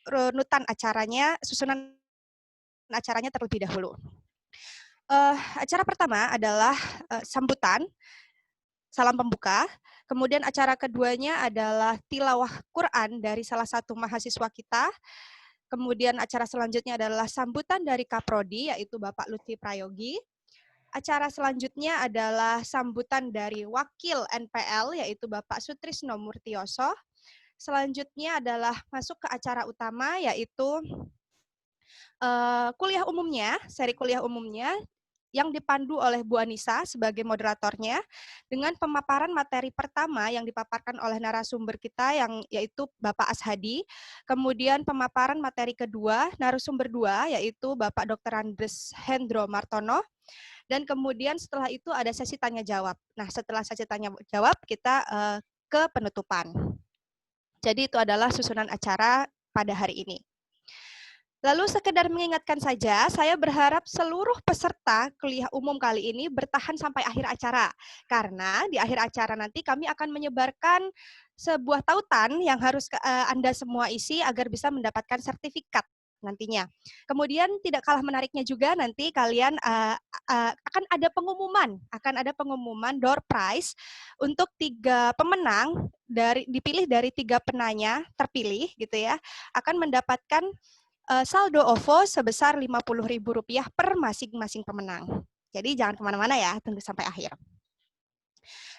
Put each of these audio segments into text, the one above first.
runutan acaranya, susunan acaranya terlebih dahulu. Acara pertama adalah sambutan, salam pembuka. Kemudian acara keduanya adalah tilawah Quran dari salah satu mahasiswa kita. Kemudian acara selanjutnya adalah sambutan dari Kaprodi, yaitu Bapak Lutfi Prayogi. Acara selanjutnya adalah sambutan dari Wakil NPL, yaitu Bapak Sutrisno Murtioso. Selanjutnya adalah masuk ke acara utama, yaitu kuliah umumnya, seri kuliah umumnya, yang dipandu oleh Bu Anissa sebagai moderatornya, dengan pemaparan materi pertama yang dipaparkan oleh narasumber kita, yaitu Bapak Ashadi. Kemudian pemaparan materi kedua, narasumber 2, yaitu Bapak Dr. Andres Hendro Martono. Dan kemudian setelah itu ada sesi tanya-jawab. Nah, setelah sesi tanya-jawab, kita ke penutupan. Jadi itu adalah susunan acara pada hari ini. Lalu sekedar mengingatkan saja, saya berharap seluruh peserta kuliah umum kali ini bertahan sampai akhir acara. Karena di akhir acara nanti kami akan menyebarkan sebuah tautan yang harus Anda semua isi agar bisa mendapatkan sertifikat nantinya. Kemudian tidak kalah menariknya juga nanti kalian akan ada pengumuman door prize untuk 3 pemenang dipilih dari 3 penanya terpilih gitu ya, akan mendapatkan saldo OVO sebesar Rp50.000 per masing-masing pemenang. Jadi jangan kemana-mana ya, tunggu sampai akhir.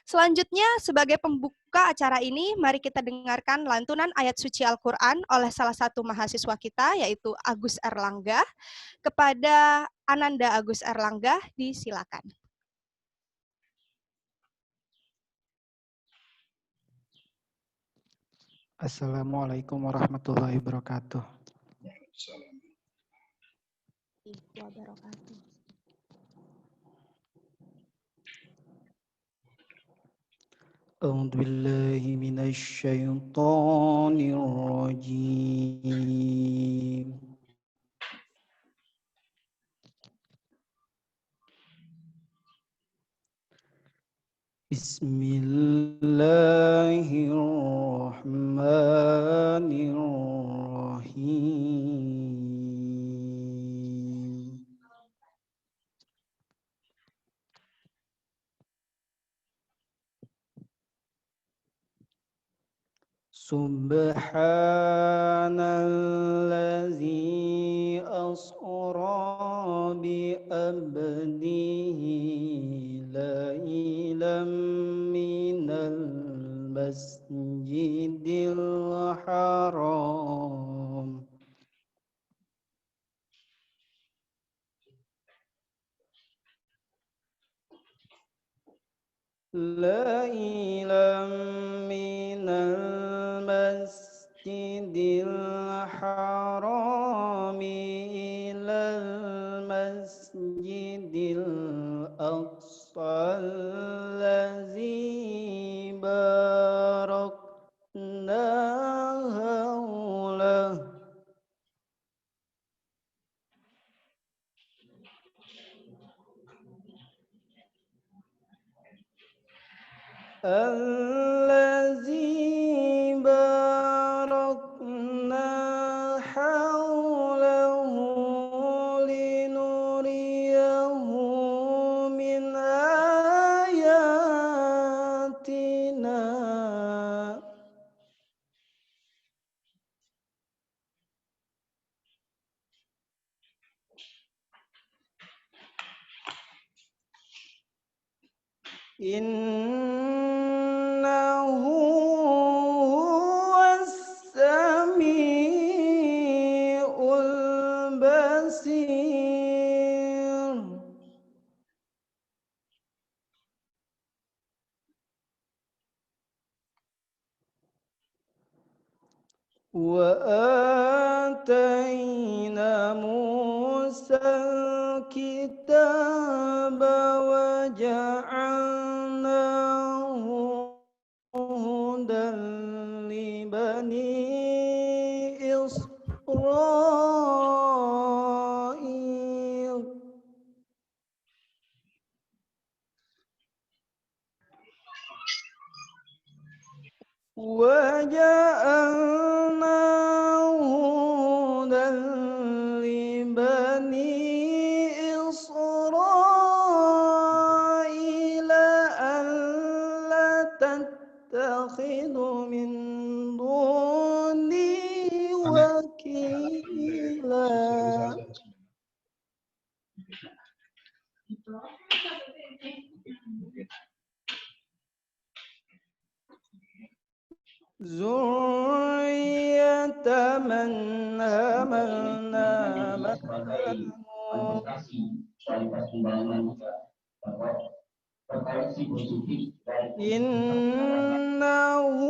Selanjutnya, sebagai pembuka acara ini, mari kita dengarkan lantunan ayat suci Al-Quran oleh salah satu mahasiswa kita, yaitu Agus Erlangga. Kepada Ananda Agus Erlangga, disilakan. Assalamualaikum warahmatullahi wabarakatuh. أعوذ بالله من الشيطان الرجيم بسم الله الرحمن الرحيم سبحان الذي أسرى بعبده ليلا من المسجد الحرام ليلا من المسجد الحرام إلى المسجد الأقصى الذي باركنا حوله الذي باركنا حوله لنريه من آياتنا إنه هو السميع البصير وآتينا موسى الكتاب وجعلناه هدى لبني إسرائيل وجعلناه ذرية من حملنا معه إنه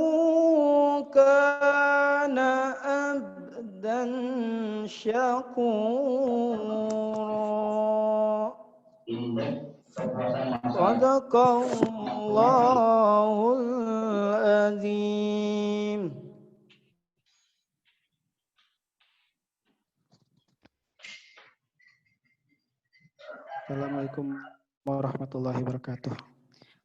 كان عبدا شكورا صدق الله العظيم. Assalamualaikum warahmatullahi wabarakatuh.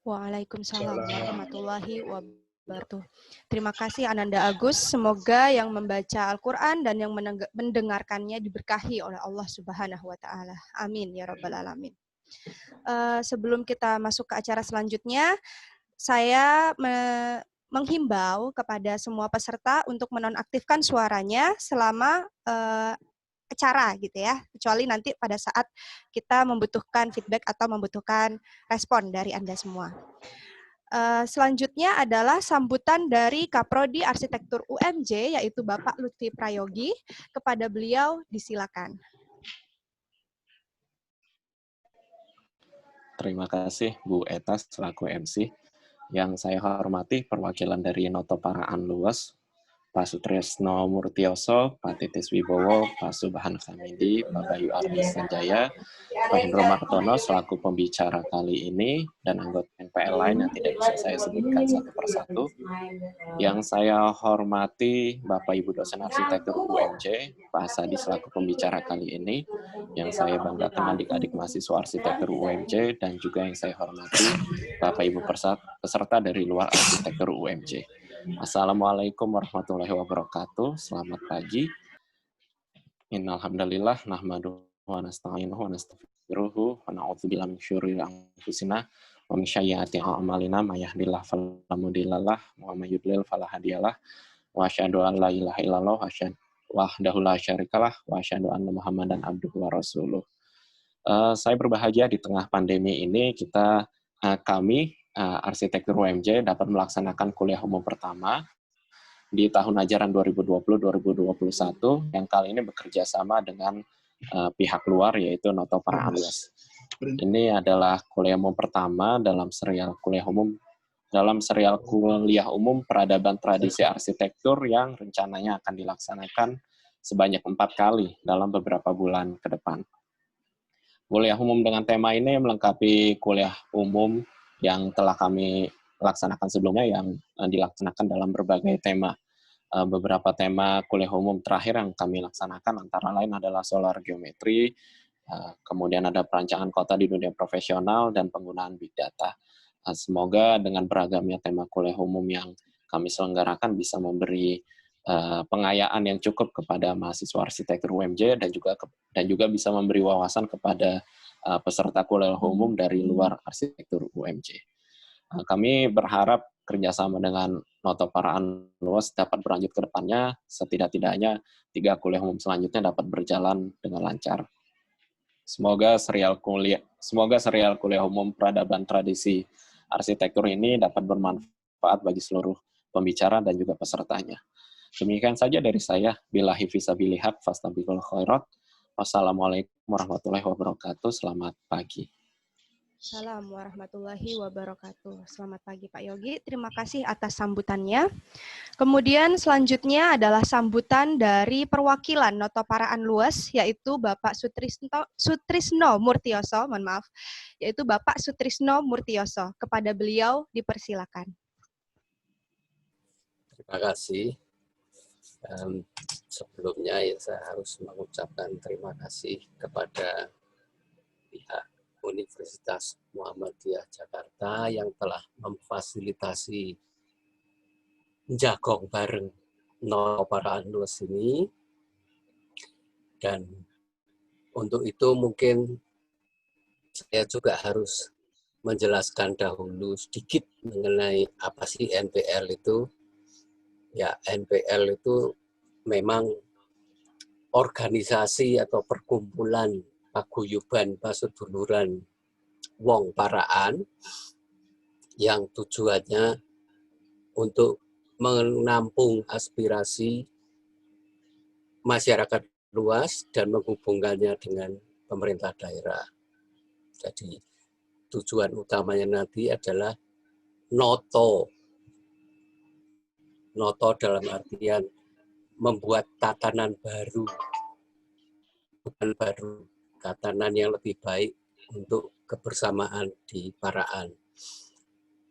Waalaikumsalam warahmatullahi wabarakatuh. Terima kasih Ananda Agus. Semoga yang membaca Al-Quran dan yang mendengarkannya diberkahi oleh Allah Subhanahu wa Ta'ala. Amin ya Rabbal Alamin. Sebelum kita masuk ke acara selanjutnya, saya menghimbau kepada semua peserta untuk menonaktifkan suaranya selama acara gitu ya, kecuali nanti pada saat kita membutuhkan feedback atau membutuhkan respon dari Anda semua. Selanjutnya adalah sambutan dari Kaprodi Arsitektur UMJ, yaitu Bapak Lutfi Prayogi. Kepada beliau disilakan. Terima kasih Bu Etas selaku MC. Yang saya hormati perwakilan dari Noto Paraan Luas, Pak Sutrisno Murtioso, Pak Titis Wibowo, Pak Subhan Hamidi, Pak Bayu Arnis Sanjaya, Pak Hendro Martono selaku pembicara kali ini, dan anggota NPL lain yang tidak bisa saya sebutkan satu persatu. Yang saya hormati Bapak Ibu dosen arsitektur UMJ, Pak Asadi selaku pembicara kali ini, yang saya banggakan adik-adik mahasiswa arsitektur UMJ, dan juga yang saya hormati Bapak Ibu peserta dari luar arsitektur UMJ. Assalamualaikum warahmatullahi wabarakatuh. Selamat pagi. Innalhamdalillah nahmaduhu wa nasta'inuhu wa nastaghfiruhu wa na'udzubillahi min syururi anfusina wa min sayyiati a'malina may yahdihillahu fala mudhillalah wa may yudlil fala hadiyalah wa asyhadu an la ilaha illallah wahdahu la syarikalah wa asyhadu anna Muhammadan abduhu wa rasuluh. Saya berbahagia di tengah pandemi ini kami Arsitektur UMJ dapat melaksanakan kuliah umum pertama di tahun ajaran 2020-2021 yang kali ini bekerja sama dengan pihak luar yaitu Noto Paraan Luas. Ini adalah kuliah umum pertama dalam serial kuliah umum peradaban tradisi arsitektur yang rencananya akan dilaksanakan sebanyak 4 kali dalam beberapa bulan ke depan. Kuliah umum dengan tema ini melengkapi kuliah umum yang telah kami laksanakan sebelumnya yang dilaksanakan dalam berbagai tema. Beberapa tema kuliah umum terakhir yang kami laksanakan antara lain adalah solar geometri, kemudian ada perancangan kota di dunia profesional, dan penggunaan big data. Semoga dengan beragamnya tema kuliah umum yang kami selenggarakan bisa memberi pengayaan yang cukup kepada mahasiswa arsitektur UMJ dan juga bisa memberi wawasan kepada peserta kuliah umum dari luar arsitektur UMJ. Kami berharap kerjasama dengan Noto Paraan Luas dapat berlanjut ke depannya, setidak-tidaknya 3 kuliah umum selanjutnya dapat berjalan dengan lancar. Semoga serial kuliah umum peradaban tradisi arsitektur ini dapat bermanfaat bagi seluruh pembicara dan juga pesertanya. Demikian saja dari saya. Billahi fisabilil haq fastabiqul khairat. Wassalamualaikum warahmatullahi wabarakatuh. Selamat pagi. Assalamualaikum warahmatullahi wabarakatuh. Selamat pagi Pak Yogi. Terima kasih atas sambutannya. Kemudian selanjutnya adalah sambutan dari perwakilan Noto Paraan Luas, yaitu Bapak Sutrisno Murtioso, yaitu Bapak Sutrisno Murtioso. Kepada beliau dipersilakan. Terima kasih. Sebelumnya saya harus mengucapkan terima kasih kepada pihak Universitas Muhammadiyah Jakarta yang telah memfasilitasi jagong bareng Noto Paraan Luas ini. Dan untuk itu mungkin saya juga harus menjelaskan dahulu sedikit mengenai apa sih NPL itu. Ya, NPL itu memang organisasi atau perkumpulan paguyuban paseduluran wong paraan yang tujuannya untuk menampung aspirasi masyarakat luas dan menghubungkannya dengan pemerintah daerah. Jadi tujuan utamanya nanti adalah noto. Noto dalam artian membuat tatanan baru, bukan baru, tatanan yang lebih baik untuk kebersamaan di Paraan.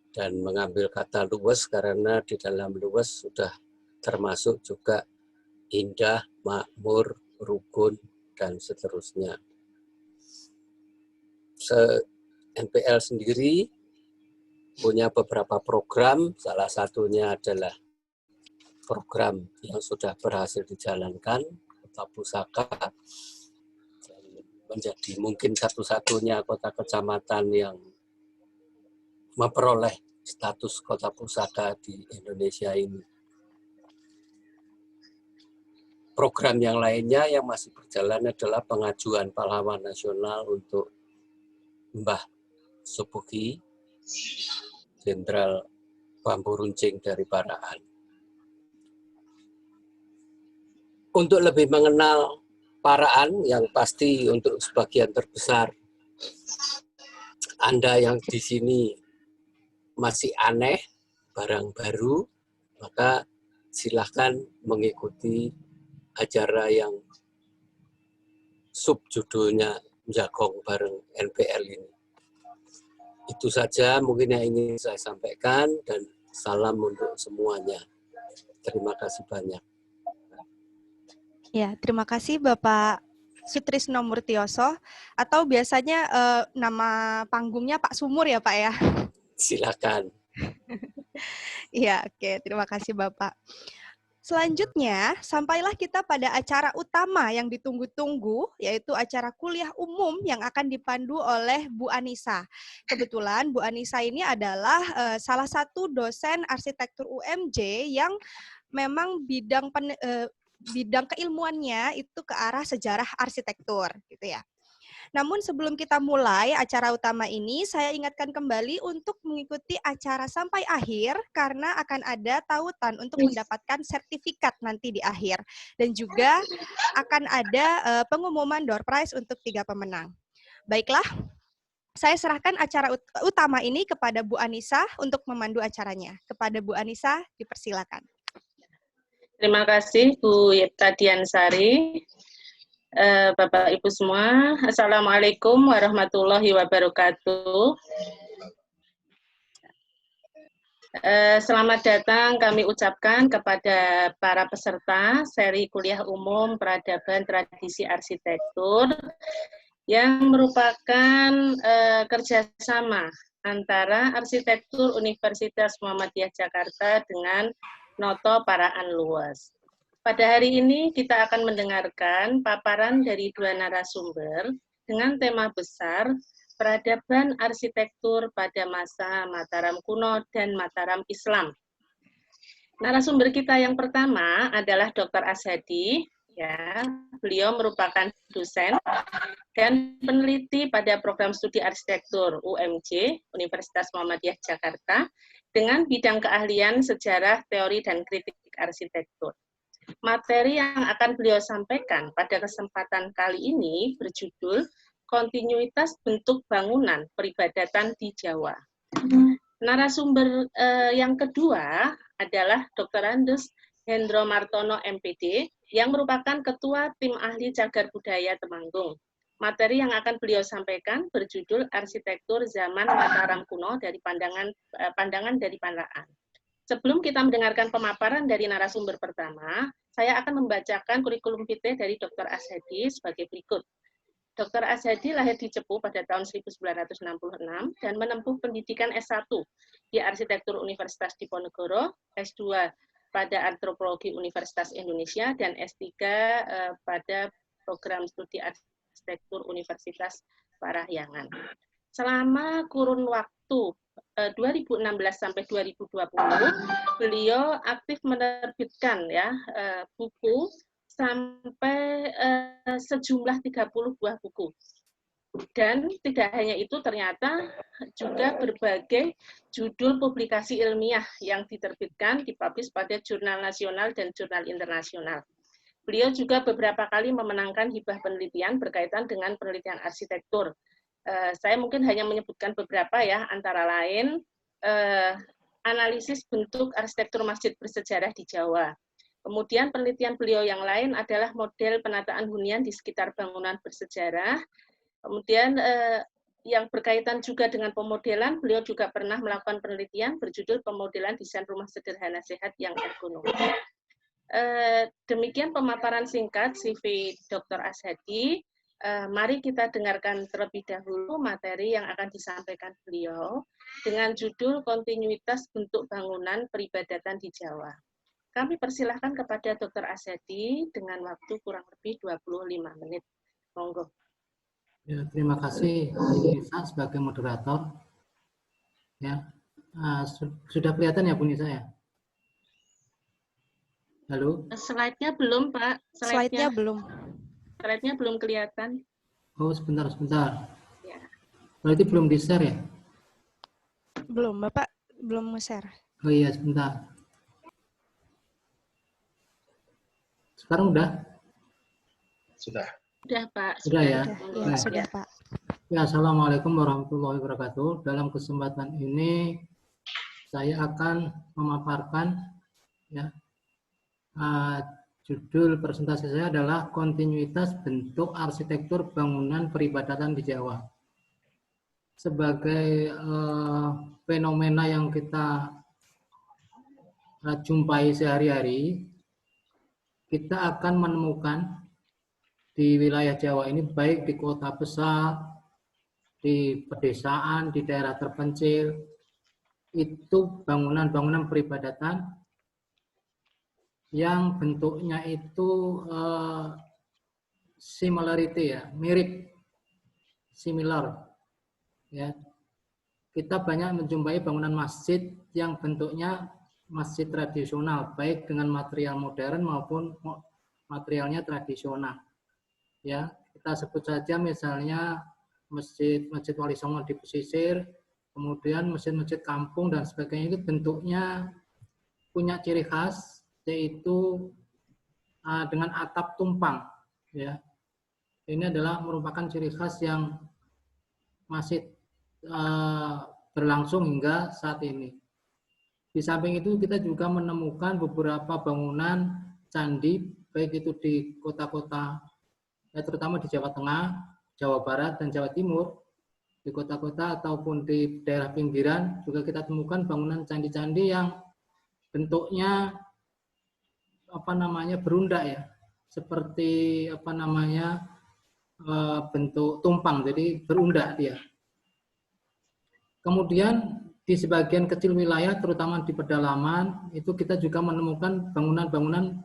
Dan mengambil kata luwes karena di dalam luwes sudah termasuk juga indah, makmur, rukun, dan seterusnya. NPL sendiri punya beberapa program, salah satunya adalah program yang sudah berhasil dijalankan, Kota Pusaka, menjadi mungkin satu-satunya kota kecamatan yang memperoleh status kota pusaka di Indonesia ini. Program yang lainnya yang masih berjalan adalah pengajuan pahlawan nasional untuk Mbah Subuki, Jenderal Bambu Runcing dari Paraan. Untuk lebih mengenal Paraan, yang pasti untuk sebagian terbesar Anda yang di sini masih aneh, barang baru, maka silahkan mengikuti acara yang subjudulnya Jagong bareng NPL ini. Itu saja mungkin yang ingin saya sampaikan dan salam untuk semuanya. Terima kasih banyak. Ya, terima kasih Bapak Sutrisno Murtioso, atau biasanya nama panggungnya Pak Sumur ya Pak ya? Silakan. Iya, oke. Terima kasih Bapak. Selanjutnya, sampailah kita pada acara utama yang ditunggu-tunggu, yaitu acara kuliah umum yang akan dipandu oleh Bu Anissa. Kebetulan Bu Anissa ini adalah salah satu dosen arsitektur UMJ yang memang bidang keilmuannya itu ke arah sejarah arsitektur, gitu ya. Namun sebelum kita mulai acara utama ini, saya ingatkan kembali untuk mengikuti acara sampai akhir karena akan ada tautan untuk mendapatkan sertifikat nanti di akhir. Dan juga akan ada pengumuman door prize untuk 3 pemenang. Baiklah, saya serahkan acara utama ini kepada Bu Anissa untuk memandu acaranya. Kepada Bu Anissa, dipersilakan. Terima kasih Bu Yipta Diansari. Bapak Ibu semua, Assalamualaikum warahmatullahi wabarakatuh. Selamat datang kami ucapkan kepada para peserta seri kuliah umum peradaban tradisi arsitektur yang merupakan kerjasama antara Arsitektur Universitas Muhammadiyah Jakarta dengan Noto Paraan Luwes. Pada hari ini kita akan mendengarkan paparan dari 2 narasumber dengan tema besar peradaban arsitektur pada masa Mataram kuno dan Mataram Islam. Narasumber kita yang pertama adalah Dr. Ashadi. Ya, beliau merupakan dosen dan peneliti pada program studi arsitektur UMJ Universitas Muhammadiyah Jakarta dengan bidang keahlian sejarah, teori, dan kritik arsitektur. Materi yang akan beliau sampaikan pada kesempatan kali ini berjudul Kontinuitas Bentuk Bangunan Peribadatan di Jawa. Narasumber yang kedua adalah Dr. Andes Hendro Martono MPD yang merupakan Ketua Tim Ahli Cagar Budaya Temanggung. Materi yang akan beliau sampaikan berjudul Arsitektur Zaman Mataram Kuno dari Pandangan dari Paraan. Sebelum kita mendengarkan pemaparan dari narasumber pertama, saya akan membacakan kurikulum vitae dari Dr. Ashadi sebagai berikut. Dr. Ashadi lahir di Cepu pada tahun 1966 dan menempuh pendidikan S1 di Arsitektur Universitas Diponegoro, S2 pada Antropologi Universitas Indonesia, dan S3 pada program studi Arsitektur Universitas Parahyangan. Selama kurun waktu 2016 sampai 2020, beliau aktif menerbitkan ya buku sampai sejumlah 30 buah buku. Dan tidak hanya itu, ternyata juga berbagai judul publikasi ilmiah yang diterbitkan, dipublish pada jurnal nasional dan jurnal internasional. Beliau juga beberapa kali memenangkan hibah penelitian berkaitan dengan penelitian arsitektur. Saya mungkin hanya menyebutkan beberapa ya, antara lain analisis bentuk arsitektur masjid bersejarah di Jawa. Kemudian penelitian beliau yang lain adalah model penataan hunian di sekitar bangunan bersejarah. Kemudian yang berkaitan juga dengan pemodelan, beliau juga pernah melakukan penelitian berjudul Pemodelan Desain Rumah Sederhana Sehat yang Ergonomis. Demikian pemaparan singkat CV Dr. Ashadi. Mari kita dengarkan terlebih dahulu materi yang akan disampaikan beliau dengan judul Kontinuitas Bentuk Bangunan Peribadatan di Jawa. Kami persilahkan kepada Dr. Ashadi dengan waktu kurang lebih 25 menit. Monggo. Ya, terima kasih Nisa sebagai moderator. Ya, sudah kelihatan ya Bu Nisa ya? Halo? Slide-nya belum, Pak. Slide-nya belum. Slide-nya belum kelihatan. Oh, sebentar. Ya. Berarti belum di-share ya? Belum, Bapak belum nge-share. Oh iya, sebentar. Sekarang udah? Sudah. Sudah, Pak. Sudah ya? Ya, sudah, Pak. Ya, Assalamualaikum warahmatullahi wabarakatuh. Dalam kesempatan ini saya akan memaparkan ya, judul presentasi saya adalah Kontinuitas Bentuk Arsitektur Bangunan Peribadatan di Jawa. Sebagai fenomena yang kita jumpai sehari-hari, kita akan menemukan di wilayah Jawa ini, baik di kota besar, di pedesaan, di daerah terpencil, itu bangunan-bangunan peribadatan yang bentuknya itu similarity ya, mirip, similar. Ya, kita banyak menjumpai bangunan masjid yang bentuknya masjid tradisional, baik dengan material modern maupun materialnya tradisional. Ya, kita sebut saja misalnya Masjid Wali Songo di pesisir, kemudian masjid-masjid kampung dan sebagainya, itu bentuknya punya ciri khas, yaitu dengan atap tumpang. Ya, ini adalah merupakan ciri khas yang masih berlangsung hingga saat ini. Di samping itu kita juga menemukan beberapa bangunan candi, baik itu di kota-kota, ya, terutama di Jawa Tengah, Jawa Barat, dan Jawa Timur. Di kota-kota ataupun di daerah pinggiran juga kita temukan bangunan candi-candi yang bentuknya berundak ya, seperti bentuk tumpang, jadi berundak dia. Kemudian di sebagian kecil wilayah, terutama di pedalaman, itu kita juga menemukan bangunan-bangunan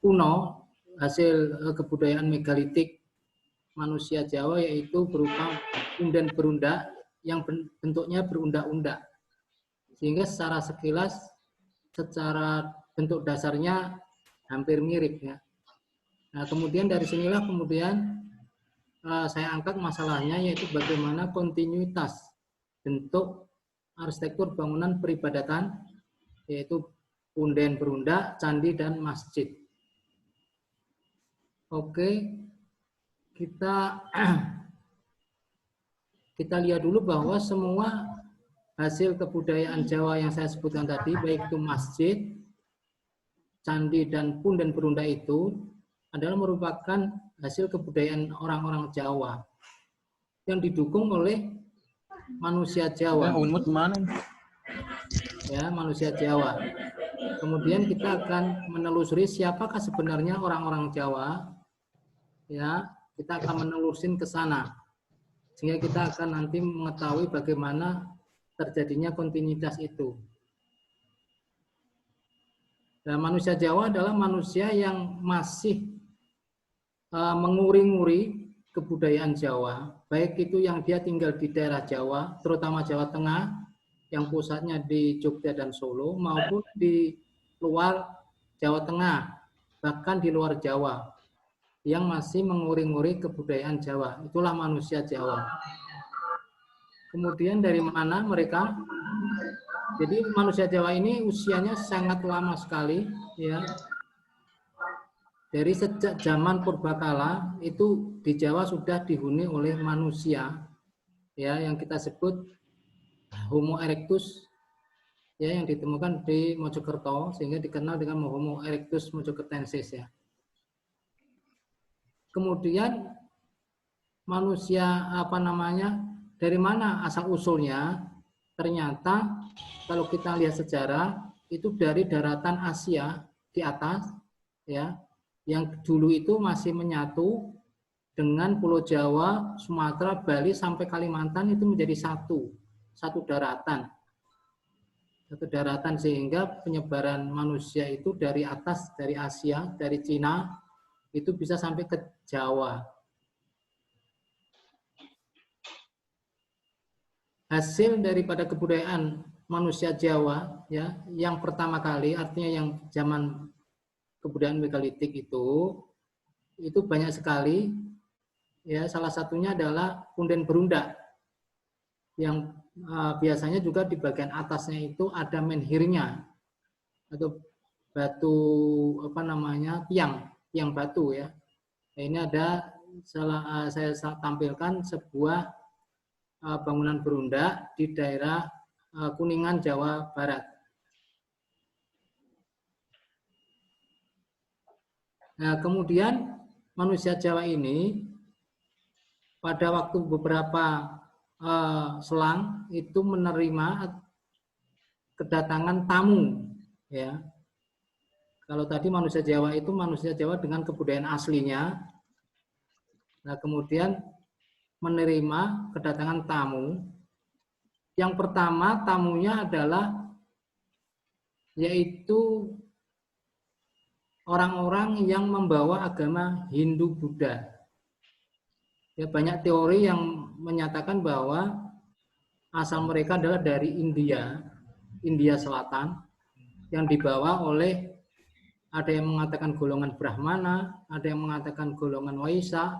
kuno hasil kebudayaan megalitik manusia Jawa, yaitu berupa punden berundak yang bentuknya berundak-undak. Sehingga secara sekilas, secara bentuk dasarnya hampir mirip ya. Nah, kemudian dari sinilah kemudian saya angkat masalahnya, yaitu bagaimana kontinuitas bentuk arsitektur bangunan peribadatan, yaitu punden berundak, candi, dan masjid. Oke, kita lihat dulu bahwa semua hasil kebudayaan Jawa yang saya sebutkan tadi, baik itu masjid, candi, dan punden berundak, itu adalah merupakan hasil kebudayaan orang-orang Jawa yang didukung oleh manusia Jawa. Ya, manusia Jawa. Kemudian kita akan menelusuri siapakah sebenarnya orang-orang Jawa. Ya, kita akan menelusurin ke sana. Sehingga kita akan nanti mengetahui bagaimana terjadinya kontinuitas itu. Dan manusia Jawa adalah manusia yang masih menguri-nguri kebudayaan Jawa, baik itu yang dia tinggal di daerah Jawa, terutama Jawa Tengah, yang pusatnya di Jogja dan Solo, maupun di luar Jawa Tengah, bahkan di luar Jawa. yang masih menguri-nguri kebudayaan Jawa. Itulah manusia Jawa. Kemudian dari mana mereka? Jadi manusia Jawa ini usianya sangat lama sekali, ya. Dari sejak zaman purbakala itu di Jawa sudah dihuni oleh manusia, ya, yang kita sebut Homo erectus, ya, yang ditemukan di Mojokerto sehingga dikenal dengan Homo erectus mojokertensis, ya. Kemudian manusia dari mana asal usulnya? Ternyata kalau kita lihat sejarah itu dari daratan Asia di atas, ya, yang dulu itu masih menyatu dengan Pulau Jawa, Sumatera, Bali sampai Kalimantan itu menjadi satu daratan. Satu daratan sehingga penyebaran manusia itu dari atas, dari Asia, dari Cina itu bisa sampai ke Jawa. Hasil daripada kebudayaan manusia Jawa, ya, yang pertama kali, artinya yang zaman kebudayaan megalitik itu banyak sekali, ya. Salah satunya adalah punden berundak yang biasanya juga di bagian atasnya itu ada menhirnya atau batu tiang batu, ya. Nah, ini ada saya tampilkan sebuah bangunan berundak di daerah Kuningan, Jawa Barat. Nah, kemudian manusia Jawa ini pada waktu beberapa selang itu menerima kedatangan tamu, ya. Kalau tadi manusia Jawa itu manusia Jawa dengan kebudayaan aslinya. Nah, kemudian menerima kedatangan tamu. Yang pertama tamunya adalah yaitu orang-orang yang membawa agama Hindu-Buddha. Ya, banyak teori yang menyatakan bahwa asal mereka adalah dari India Selatan, yang dibawa oleh, ada yang mengatakan golongan Brahmana, ada yang mengatakan golongan Waisa,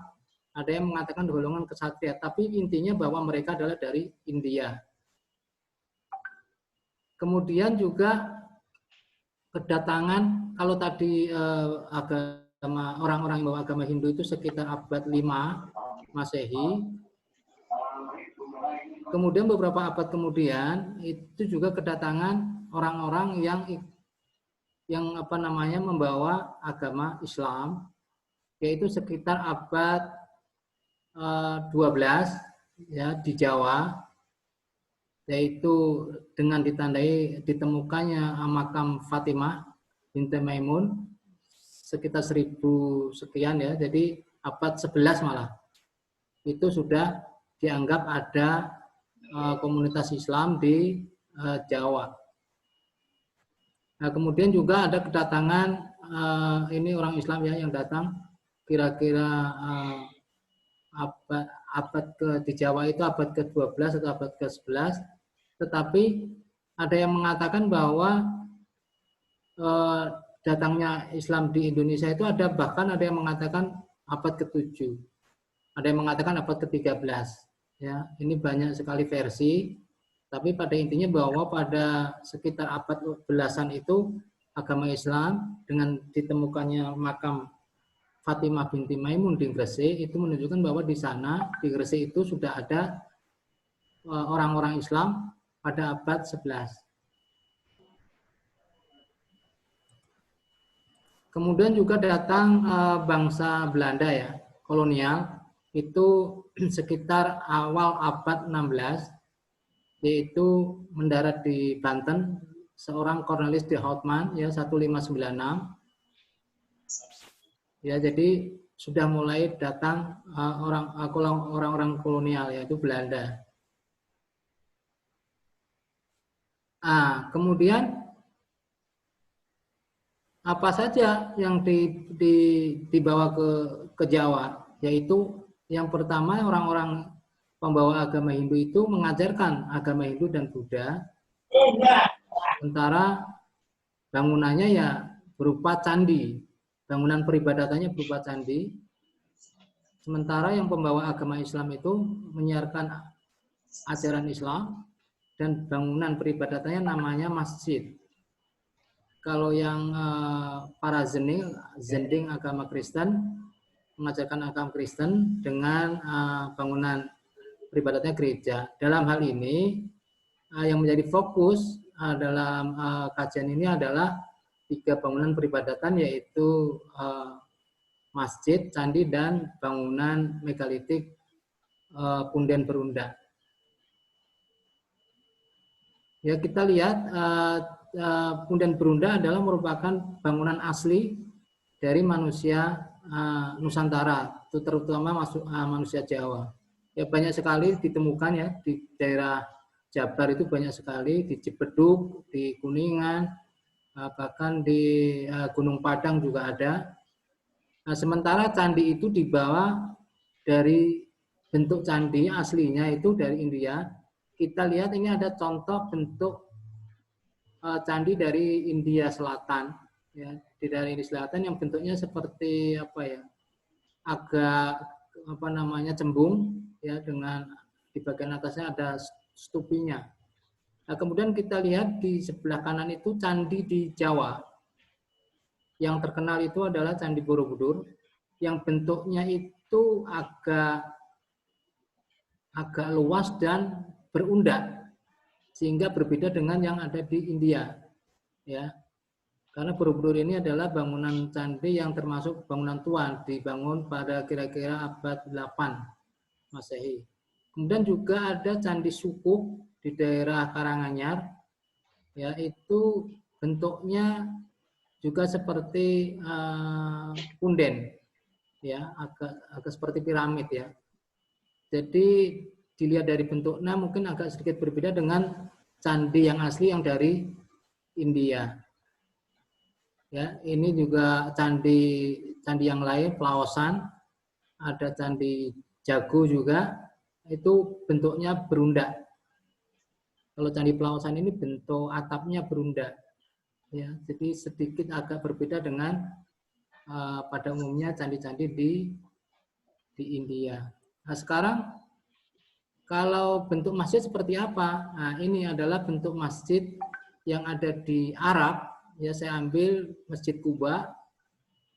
ada yang mengatakan golongan Ksatria, tapi intinya bahwa mereka adalah dari India. Kemudian juga kedatangan, kalau tadi orang-orang yang bawa agama Hindu itu sekitar abad 5 Masehi. Kemudian beberapa abad kemudian itu juga kedatangan orang-orang yang membawa agama Islam, yaitu sekitar abad 12, ya, di Jawa, yaitu dengan ditemukannya makam Fatimah binti Maimun sekitar 1000 sekian, ya. Jadi abad 11 malah itu sudah dianggap ada komunitas Islam di Jawa. Nah, kemudian juga ada kedatangan ini orang Islam, ya, yang datang kira-kira di Jawa itu abad ke-12 atau abad ke-11, tetapi ada yang mengatakan bahwa datangnya Islam di Indonesia itu bahkan ada yang mengatakan abad ke-7, ada yang mengatakan abad ke-13, ya. Ini banyak sekali versi, tapi pada intinya bahwa pada sekitar abad belasan itu agama Islam dengan ditemukannya makam Fatimah binti Maimun di Gresik itu menunjukkan bahwa di sana, di Gresik itu sudah ada orang-orang Islam pada abad 11. Kemudian juga datang bangsa Belanda, ya, kolonial, itu sekitar awal abad 16, yaitu mendarat di Banten, seorang Cornelis de Houtman, ya, 1596. Ya, jadi sudah mulai datang orang-orang kolonial, yaitu Belanda. Kemudian apa saja yang dibawa ke Jawa, yaitu yang pertama orang-orang pembawa agama Hindu itu mengajarkan agama Hindu dan Buddha, sementara bangunannya, ya, berupa candi. Bangunan peribadatannya berupa candi, Sementara yang pembawa agama Islam itu menyiarkan ajaran Islam dan bangunan peribadatannya namanya masjid. Kalau yang para zending agama Kristen mengajarkan agama Kristen dengan bangunan peribadatnya gereja. Dalam hal ini yang menjadi fokus dalam kajian ini adalah 3 bangunan peribadatan, yaitu masjid, candi, dan bangunan megalitik punden berunda. Ya, kita lihat punden berunda adalah merupakan bangunan asli dari manusia Nusantara, terutama manusia Jawa. Ya, banyak sekali ditemukan ya di daerah Jabar, itu banyak sekali di Cibeduk, di Kuningan, bahkan di Gunung Padang juga ada. Nah, sementara candi itu dibawa dari bentuk candi aslinya itu dari India. Kita lihat ini ada contoh bentuk candi dari India Selatan, ya, dari India Selatan yang bentuknya seperti apa ya, agak cembung, ya, dengan di bagian atasnya ada stupinya. Nah, kemudian kita lihat di sebelah kanan itu candi di Jawa. Yang terkenal itu adalah Candi Borobudur, yang bentuknya itu agak luas dan berundak, sehingga berbeda dengan yang ada di India. Ya, karena Borobudur ini adalah bangunan candi yang termasuk bangunan tua, dibangun pada kira-kira abad 8 Masehi. Kemudian juga ada Candi Sukuk di daerah Karanganyar, ya, itu bentuknya juga seperti punden, ya, agak seperti piramid, ya. Jadi dilihat dari bentuknya mungkin agak sedikit berbeda dengan candi yang asli yang dari India. Ya, ini juga candi yang lain, Pelawasan, ada Candi Jago juga, itu bentuknya berundak. Kalau Candi Pelawasan ini bentuk atapnya berundak. Ya, jadi sedikit agak berbeda dengan pada umumnya candi-candi di India. Nah, sekarang kalau bentuk masjid seperti apa? Nah, ini adalah bentuk masjid yang ada di Arab. Ya, saya ambil Masjid Kuba,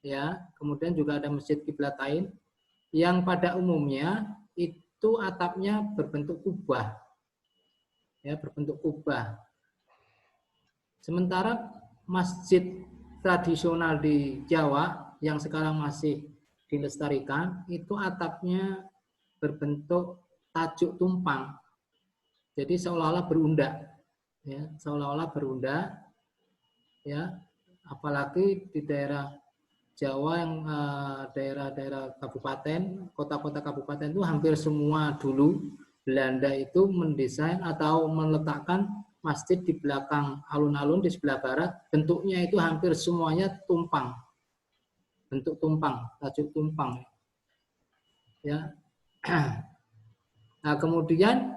ya, kemudian juga ada Masjid Qiblatain, yang pada umumnya itu atapnya berbentuk kubah, ya, berbentuk kubah. Sementara masjid tradisional di Jawa yang sekarang masih dilestarikan itu atapnya berbentuk tajuk tumpang, jadi seolah-olah berundak, ya, seolah-olah berundak, ya, apalagi di daerah Jawa yang daerah-daerah kabupaten, kota-kota kabupaten itu hampir semua dulu Belanda itu mendesain atau meletakkan masjid di belakang alun-alun di sebelah barat, bentuknya itu hampir semuanya tumpang, bentuk tumpang, tajuk tumpang, ya. Nah, kemudian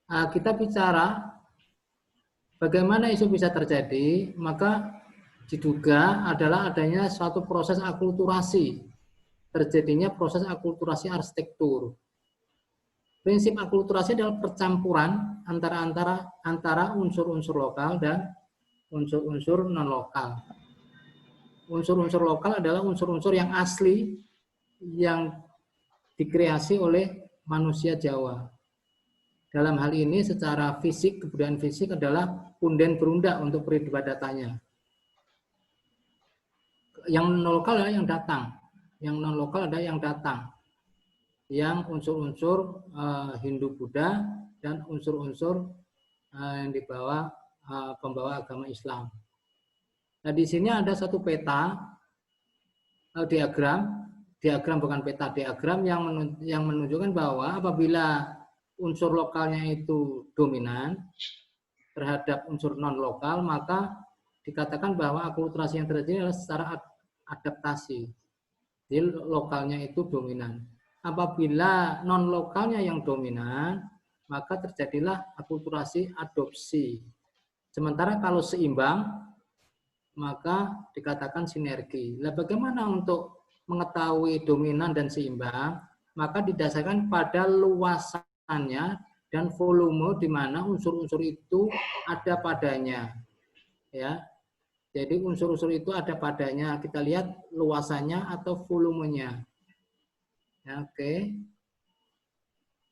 kita bicara bagaimana itu bisa terjadi, maka diduga adalah adanya suatu proses akulturasi, terjadinya proses akulturasi arsitektur. Prinsip akulturasi adalah percampuran antara unsur-unsur lokal dan unsur-unsur non-lokal. Unsur-unsur lokal adalah unsur-unsur yang asli yang dikreasi oleh manusia Jawa. Dalam hal ini secara fisik, kebudayaan fisik adalah punden berundak untuk peribadatannya. Yang non-lokal adalah yang datang. Yang non-lokal adalah yang datang. Yang unsur-unsur Hindu-Buddha dan unsur-unsur yang dibawa pembawa agama Islam. Nah, di sini ada satu peta, diagram bukan peta, diagram yang menunjukkan bahwa apabila unsur lokalnya itu dominan terhadap unsur non-lokal, maka dikatakan bahwa akulturasi yang terjadi adalah secara adaptasi. Jadi lokalnya itu dominan. Apabila non-lokalnya yang dominan, maka terjadilah akulturasi adopsi. Sementara kalau seimbang, maka dikatakan sinergi. Nah, bagaimana untuk mengetahui dominan dan seimbang, maka didasarkan pada luasannya dan volume di mana unsur-unsur itu ada padanya. Ya. Jadi unsur-unsur itu ada padanya. Kita lihat luasannya atau volumenya. Ya, oke.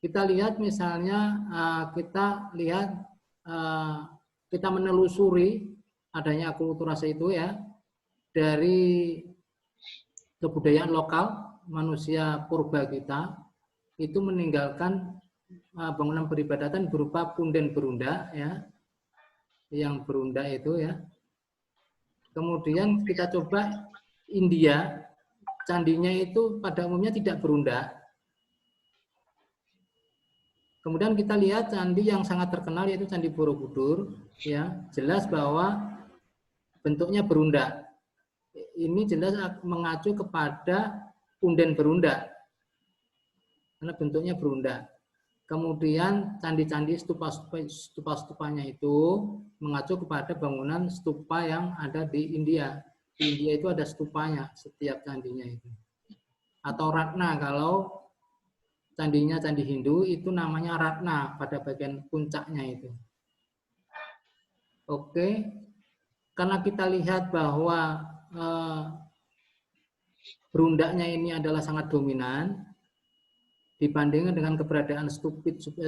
Kita lihat misalnya kita menelusuri adanya akulturasi itu ya dari kebudayaan lokal manusia purba kita itu meninggalkan bangunan peribadatan berupa punden berunda ya, yang berunda itu ya. Kemudian kita coba India, candinya itu pada umumnya tidak berunda. Kemudian kita lihat candi yang sangat terkenal yaitu Candi Borobudur, ya jelas bahwa bentuknya berunda. Ini jelas mengacu kepada punden berunda, karena bentuknya berunda. Kemudian candi-candi stupa-stupanya itu mengacu kepada bangunan stupa yang ada di India. Di India itu ada stupanya setiap candinya itu. Atau ratna kalau candinya candi Hindu itu namanya ratna pada bagian puncaknya itu. Oke, karena kita lihat bahwa berundaknya ini adalah sangat dominan dibandingkan dengan keberadaan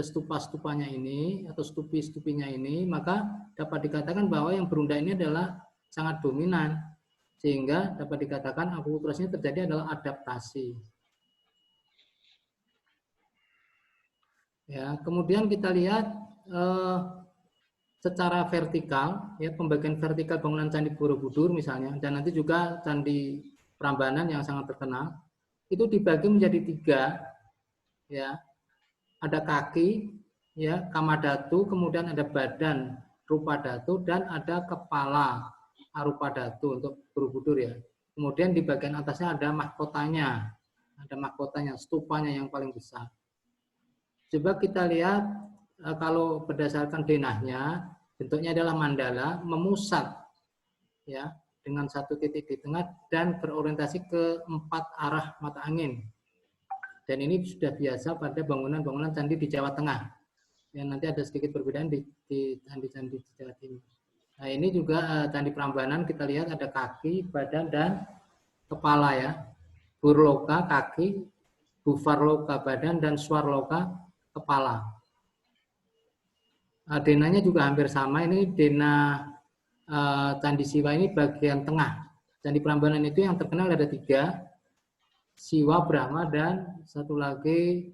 stupa-stupanya ini atau stupi-stupinya ini, maka dapat dikatakan bahwa yang berundak ini adalah sangat dominan, sehingga dapat dikatakan akulturasinya terjadi adalah adaptasi. Ya, kemudian kita lihat secara vertikal, ya pembagian vertikal bangunan Candi Borobudur misalnya, dan nanti juga Candi Prambanan yang sangat terkenal, itu dibagi menjadi 3, ya. Ada kaki, ya, Kamadhatu, kemudian ada badan Rupadhatu, dan ada kepala Arupadhatu untuk Borobudur ya. Kemudian di bagian atasnya ada mahkotanya, stupanya yang paling besar. Coba kita lihat kalau berdasarkan denahnya, bentuknya adalah mandala, memusat ya dengan satu titik di tengah dan berorientasi ke 4 arah mata angin. Dan ini sudah biasa pada bangunan-bangunan candi di Jawa Tengah. Yang nanti ada sedikit perbedaan di candi-candi di Jawa Timur. Nah ini juga Candi Prambanan kita lihat ada kaki, badan, dan kepala ya. Burloka kaki, Bufarloka badan, dan Swarloka kepala. Denanya juga hampir sama. Ini dena Candi Siwa ini bagian tengah. Candi Prambanan itu yang terkenal ada 3, Siwa, Brahma, dan satu lagi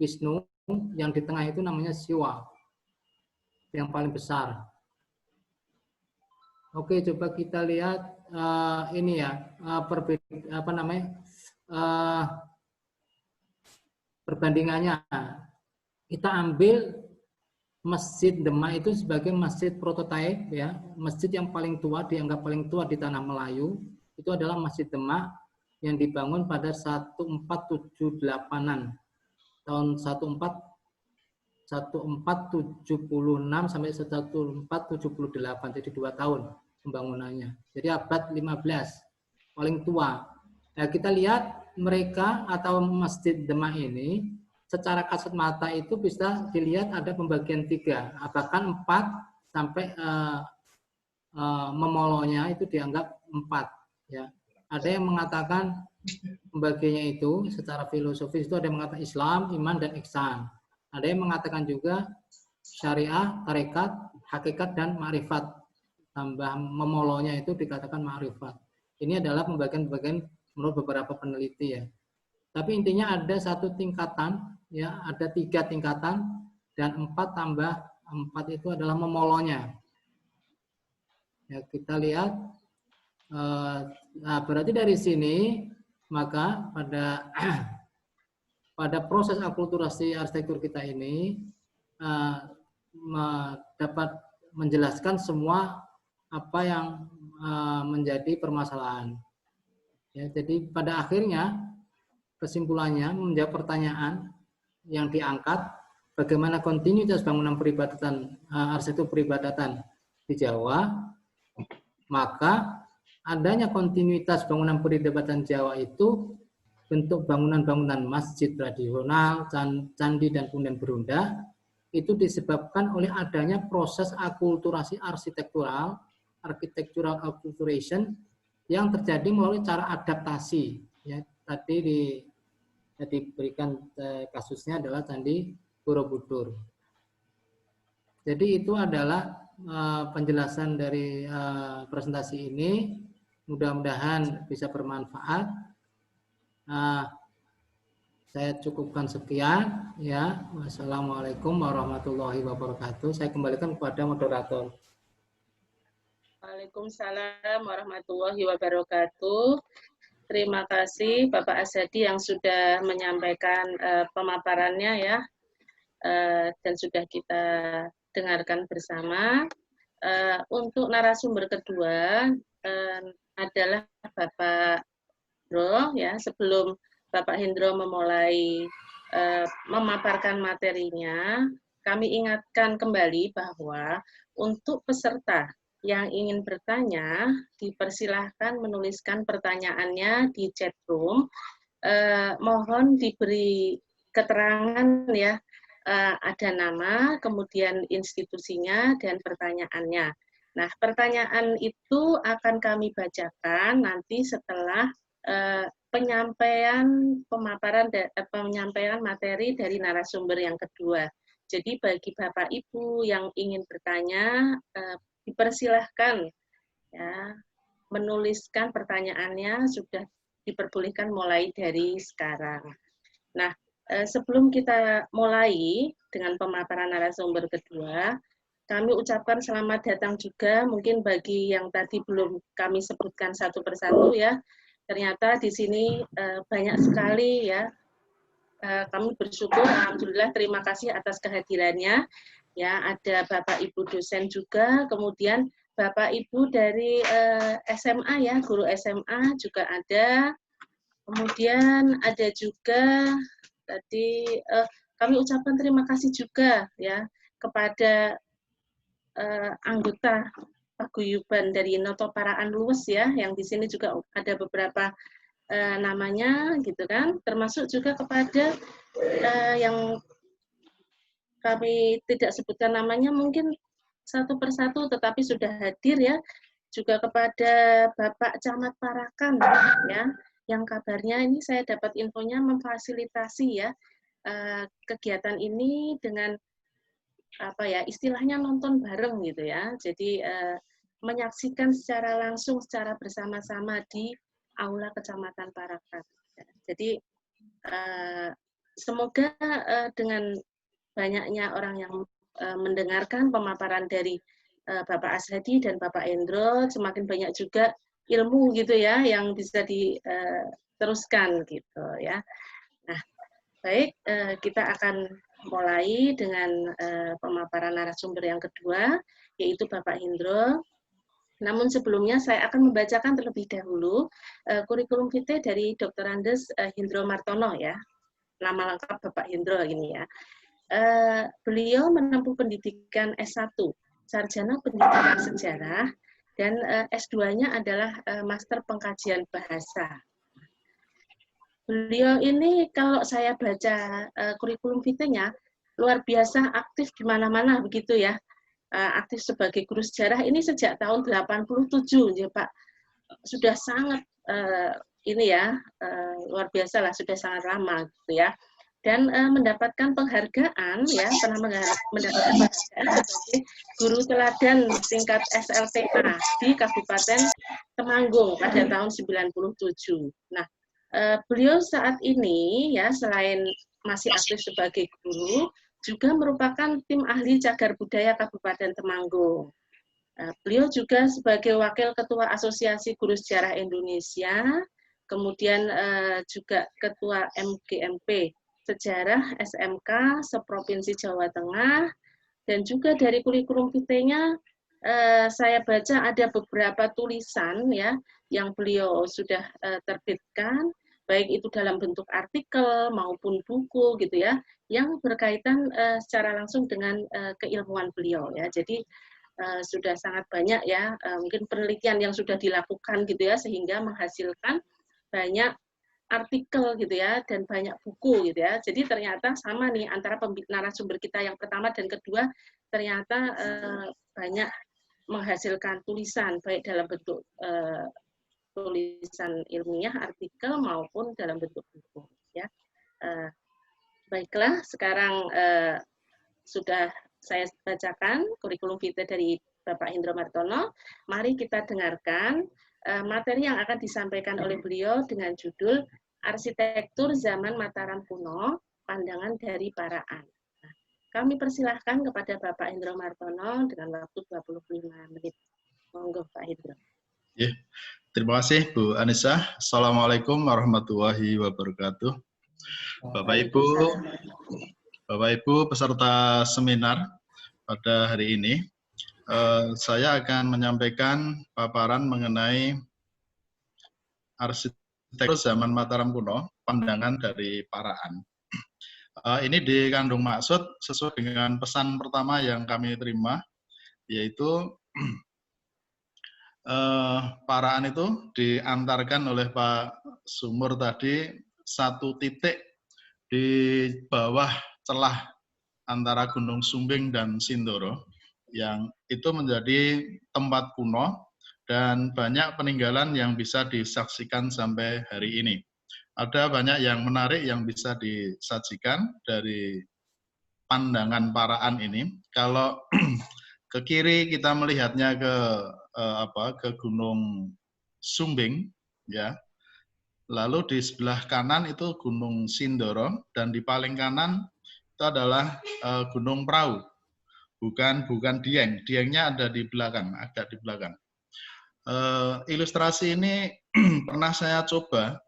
Wisnu. Yang di tengah itu namanya Siwa, yang paling besar. Oke, coba kita lihat ini ya perbandingannya. Kita ambil Masjid Demak itu sebagai masjid prototipe ya, masjid yang paling tua, dianggap paling tua di tanah Melayu. Itu adalah Masjid Demak yang dibangun pada 1478-an. Tahun 1476 sampai 1478, jadi 2 tahun pembangunannya. Jadi abad 15, paling tua. Nah, kita lihat mereka atau Masjid Demak ini secara kasat mata itu bisa dilihat ada pembagian 3, bahkan 4 sampai memolonya itu dianggap 4. Ya. Ada yang mengatakan pembagiannya itu secara filosofis itu ada yang mengatakan Islam, iman, dan ihsan. Ada yang mengatakan juga syariah, tarekat, hakikat, dan ma'rifat. Tambah memolonya itu dikatakan ma'rifat. Ini adalah pembagian-pembagian menurut beberapa peneliti ya. Tapi intinya ada 1 tingkatan, ya ada 3 tingkatan, dan 4 tambah 4 itu adalah memolonya. Ya, kita lihat, nah berarti dari sini maka pada proses akulturasi arsitektur kita ini dapat menjelaskan semua apa yang menjadi permasalahan. Ya, jadi pada akhirnya kesimpulannya menjawab pertanyaan yang diangkat, bagaimana kontinuitas bangunan peribadatan arsitektur peribadatan di Jawa, maka adanya kontinuitas bangunan peribadatan Jawa itu bentuk bangunan-bangunan masjid tradisional, candi dan kemudian berunda itu disebabkan oleh adanya proses akulturasi arsitektural, architectural acculturation yang terjadi melalui cara adaptasi. Ya, tadi diberikan kasusnya adalah Candi Borobudur. Jadi itu adalah penjelasan dari presentasi ini. Mudah-mudahan bisa bermanfaat. Saya cukupkan sekian. Ya, wassalamualaikum warahmatullahi wabarakatuh. Saya kembalikan kepada moderator. Waalaikumsalam warahmatullahi wabarakatuh. Terima kasih Bapak Ashadi yang sudah menyampaikan pemaparannya ya, dan sudah kita dengarkan bersama. Untuk narasumber kedua adalah Bapak Hendro ya. Sebelum Bapak Hendro memulai memaparkan materinya, kami ingatkan kembali bahwa untuk peserta yang ingin bertanya, dipersilahkan menuliskan pertanyaannya di chat room. Mohon diberi keterangan ya, ada nama, kemudian institusinya, dan pertanyaannya. Nah, pertanyaan itu akan kami bacakan nanti setelah penyampaian materi dari narasumber yang kedua. Jadi bagi Bapak Ibu yang ingin bertanya, dipersilahkan ya, menuliskan pertanyaannya, sudah diperbolehkan mulai dari sekarang. Nah, sebelum kita mulai dengan pemaparan narasumber kedua, kami ucapkan selamat datang juga mungkin bagi yang tadi belum kami sebutkan satu persatu ya. Ternyata di sini banyak sekali ya. Kami bersyukur, alhamdulillah, terima kasih atas kehadirannya. Ya, ada Bapak Ibu dosen juga, kemudian Bapak Ibu dari SMA ya, guru SMA juga ada. Kemudian ada juga tadi kami ucapkan terima kasih juga ya kepada anggota paguyuban dari Noto Paraan Luwes ya, yang di sini juga ada beberapa namanya gitu kan, termasuk juga kepada yang kami tidak sebutkan namanya mungkin satu persatu tetapi sudah hadir ya, juga kepada Bapak Camat Parakan ya, yang kabarnya ini saya dapat infonya memfasilitasi ya kegiatan ini dengan apa ya, istilahnya nonton bareng gitu ya. Jadi menyaksikan secara langsung, secara bersama-sama di Aula Kecamatan Parakan. Jadi semoga dengan banyaknya orang yang mendengarkan pemaparan dari Bapak Ashadi dan Bapak Hendro, semakin banyak juga ilmu gitu ya yang bisa diteruskan gitu ya. Nah, baik, kita akan mulai dengan pemaparan narasumber yang kedua, yaitu Bapak Hendro. Namun sebelumnya saya akan membacakan terlebih dahulu kurikulum vitae dari Dr. Andes Hendro Martono ya. Nama lengkap Bapak Hendro ini ya. Beliau menempuh pendidikan S1, Sarjana Pendidikan Sejarah, dan S2-nya adalah Master Pengkajian Bahasa. Beliau ini kalau saya baca kurikulum vitae-nya, luar biasa aktif di mana-mana begitu ya. Aktif sebagai guru sejarah ini sejak tahun 87 ya Pak. Sudah sangat ini ya, luar biasa lah, sudah sangat lama gitu ya. Dan mendapatkan penghargaan ya, pernah mendapatkan penghargaan sebagai guru teladan tingkat SLTA di Kabupaten Temanggung pada tahun 97. Nah, beliau saat ini ya, selain masih aktif sebagai guru, juga merupakan tim ahli cagar budaya Kabupaten Temanggung. Beliau juga sebagai Wakil Ketua Asosiasi Guru Sejarah Indonesia, kemudian juga Ketua MGMP Sejarah SMK seprovinsi Jawa Tengah, dan juga dari kurikulum vitae-nya saya baca ada beberapa tulisan ya yang beliau sudah terbitkan, baik itu dalam bentuk artikel maupun buku gitu ya, yang berkaitan secara langsung dengan keilmuan beliau ya. Jadi sudah sangat banyak ya, mungkin penelitian yang sudah dilakukan gitu ya, sehingga menghasilkan banyak artikel gitu ya, dan banyak buku gitu ya. Jadi ternyata sama nih antara narasumber kita yang pertama dan kedua, ternyata banyak menghasilkan tulisan, baik dalam bentuk tulisan ilmiah, artikel, maupun dalam bentuk buku. Ya. Baiklah, sekarang sudah saya bacakan kurikulum vitae dari Bapak Hendro Martono. Mari kita dengarkan materi yang akan disampaikan oleh beliau dengan judul Arsitektur Zaman Mataram Kuno, Pandangan dari Paraan. Nah, kami persilahkan kepada Bapak Hendro Martono dengan waktu 25 menit. Monggo Pak Hendro. Ya, terima kasih Bu Anissa. Assalamualaikum warahmatullahi wabarakatuh. Bapak Ibu peserta seminar pada hari ini, saya akan menyampaikan paparan mengenai arsitektur zaman Mataram kuno, pandangan dari Paraan. Ini dikandung maksud sesuai dengan pesan pertama yang kami terima, yaitu Paraan itu diantarkan oleh Pak Sumur tadi satu titik di bawah celah antara Gunung Sumbing dan Sindoro, yang itu menjadi tempat kuno dan banyak peninggalan yang bisa disaksikan sampai hari ini. Ada banyak yang menarik yang bisa disajikan dari pandangan Paraan ini. Kalau ke kiri kita melihatnya ke Gunung Sumbing, ya. Lalu di sebelah kanan itu Gunung Sindoro, dan di paling kanan itu adalah Gunung Prau, bukan Dieng. Diengnya ada di belakang, agak di belakang. Ilustrasi ini pernah saya coba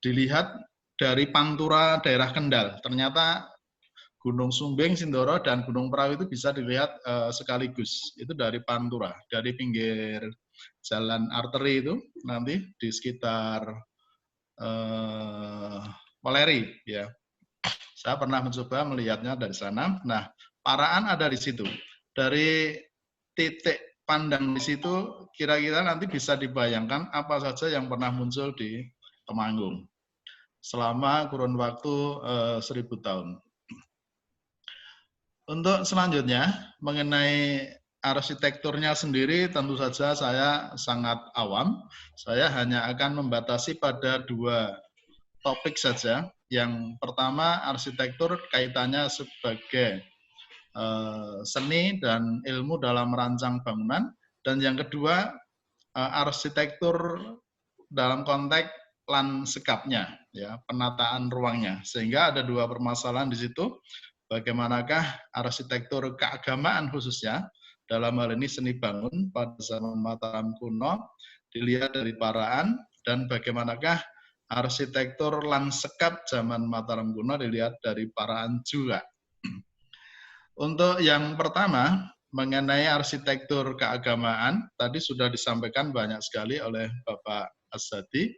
dilihat dari Pantura daerah Kendal. Ternyata Gunung Sumbing, Sindoro, dan Gunung Prau itu bisa dilihat sekaligus. Itu dari Pantura, dari pinggir jalan arteri itu nanti di sekitar Waleri, ya. Saya pernah mencoba melihatnya dari sana. Nah, Paraan ada di situ. Dari titik pandang di situ, kira-kira nanti bisa dibayangkan apa saja yang pernah muncul di Temanggung selama kurun waktu 1000 tahun. Untuk selanjutnya, mengenai arsitekturnya sendiri, tentu saja saya sangat awam. Saya hanya akan membatasi pada 2 topik saja. Yang pertama, arsitektur kaitannya sebagai seni dan ilmu dalam merancang bangunan. Dan yang kedua, arsitektur dalam konteks lanskapnya, ya, penataan ruangnya. Sehingga ada 2 permasalahan di situ. Bagaimanakah arsitektur keagamaan khususnya, dalam hal ini seni bangun pada zaman Mataram kuno, dilihat dari Paraan, dan bagaimanakah arsitektur lanskap zaman Mataram kuno dilihat dari Paraan juga. Untuk yang pertama, mengenai arsitektur keagamaan, tadi sudah disampaikan banyak sekali oleh Bapak Ashadi.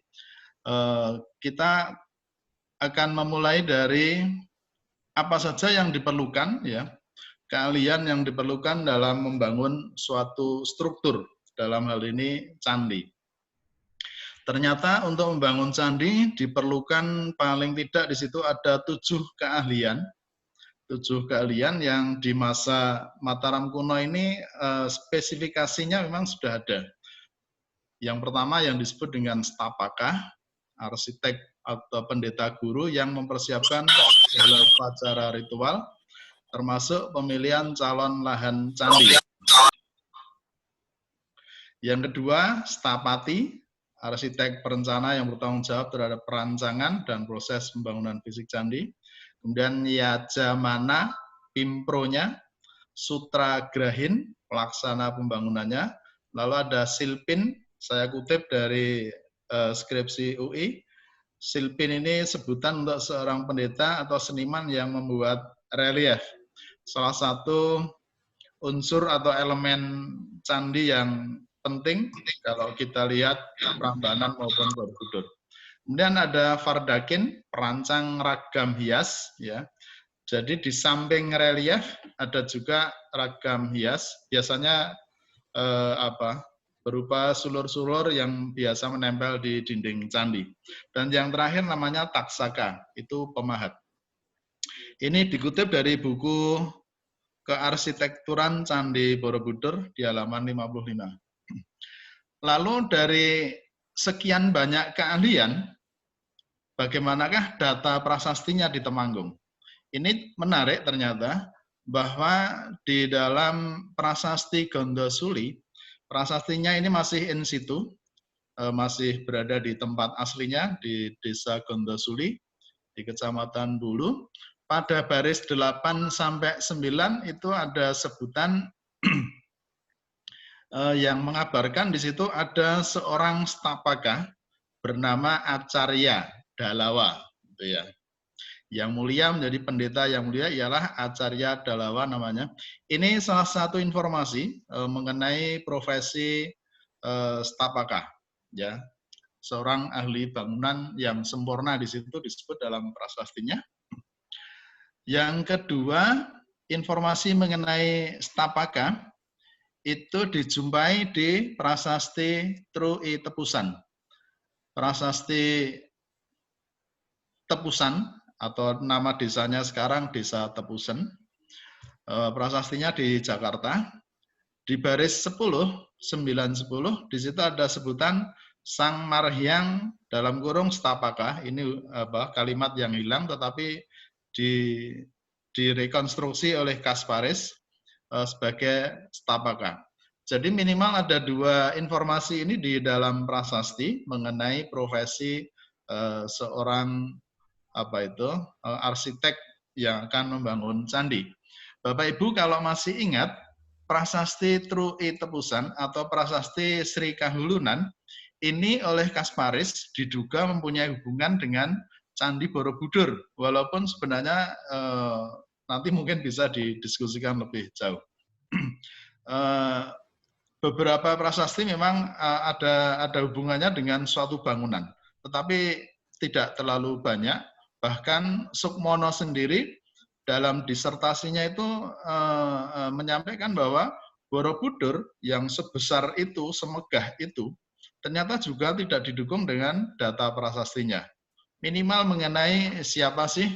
Kita akan memulai dari apa saja yang diperlukan, ya, keahlian yang diperlukan dalam membangun suatu struktur, dalam hal ini candi. Ternyata untuk membangun candi diperlukan paling tidak di situ ada 7 keahlian. 7 keahlian yang di masa Mataram kuno ini spesifikasinya memang sudah ada. Yang pertama yang disebut dengan stapaka, arsitek atau pendeta guru yang mempersiapkan segala upacara ritual, termasuk pemilihan calon lahan candi. Yang kedua, stapati, arsitek perencana yang bertanggung jawab terhadap perancangan dan proses pembangunan fisik candi. Kemudian Yajamana, pimpronya, Sutragrahin, pelaksana pembangunannya. Lalu ada Silpin, saya kutip dari skripsi UI. Silpin ini sebutan untuk seorang pendeta atau seniman yang membuat relief. Salah satu unsur atau elemen candi yang penting kalau kita lihat Prambanan maupun Borobudur. Kemudian ada Fardakin, perancang ragam hias, ya. Jadi di samping relief ada juga ragam hias, biasanya berupa sulur-sulur yang biasa menempel di dinding candi. Dan yang terakhir namanya taksaka, itu pemahat. Ini dikutip dari buku Kearsitekturan Candi Borobudur di halaman 55. Lalu dari sekian banyak keahlian, bagaimanakah data prasastinya di Temanggung? Ini menarik ternyata bahwa di dalam prasasti Gondosuli, prasastinya ini masih in situ, masih berada di tempat aslinya di Desa Gondosuli, di Kecamatan Bulu. Pada baris 8 sampai 9 itu ada sebutan yang mengabarkan di situ ada seorang stapaka bernama Acarya Dalawa, gitu ya. Yang mulia menjadi pendeta yang mulia ialah Acarya Dalawa namanya. Ini salah satu informasi mengenai profesi stapaka, ya. Seorang ahli bangunan yang sempurna di situ disebut dalam prasastinya. Yang kedua, informasi mengenai stapaka itu dijumpai di prasasti Trui Tepusan. Prasasti Tepusan atau nama desanya sekarang Desa Tepusan. Prasastinya di Jakarta. Di baris 10, 9, 10, di situ ada sebutan Sang Marhyang dalam kurung Stapaka. Ini kalimat yang hilang tetapi direkonstruksi oleh Kasparis sebagai stapaka. Jadi minimal ada dua informasi ini di dalam prasasti mengenai profesi seorang arsitek yang akan membangun candi. Bapak Ibu kalau masih ingat prasasti Trui Tepusan atau prasasti Sri Kahulunan ini oleh Kasparis diduga mempunyai hubungan dengan Candi Borobudur, walaupun sebenarnya nanti mungkin bisa didiskusikan lebih jauh. Beberapa prasasti memang ada hubungannya dengan suatu bangunan, tetapi tidak terlalu banyak. Bahkan Sukmono sendiri dalam disertasinya itu menyampaikan bahwa Borobudur yang sebesar itu, semegah itu, ternyata juga tidak didukung dengan data prasastinya. Minimal mengenai siapa sih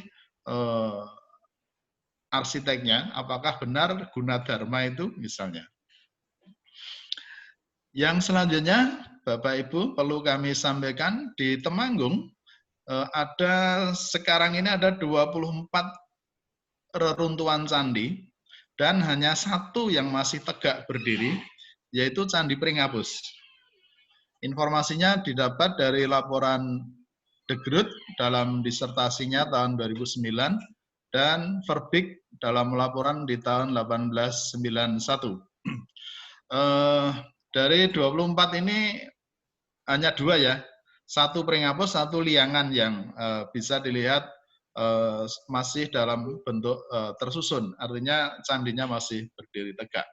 arsiteknya, apakah benar Gunadarma itu misalnya. Yang selanjutnya, Bapak Ibu, perlu kami sampaikan di Temanggung, sekarang ini ada 24 reruntuhan candi, dan hanya satu yang masih tegak berdiri, yaitu Candi Pringabus. Informasinya didapat dari laporan De Groot dalam disertasinya tahun 2009 dan Verbeek dalam laporan di tahun 1891. Dari 24 ini hanya dua ya, satu Pringabus, satu Liangan yang bisa dilihat masih dalam bentuk tersusun, artinya candinya masih berdiri tegak.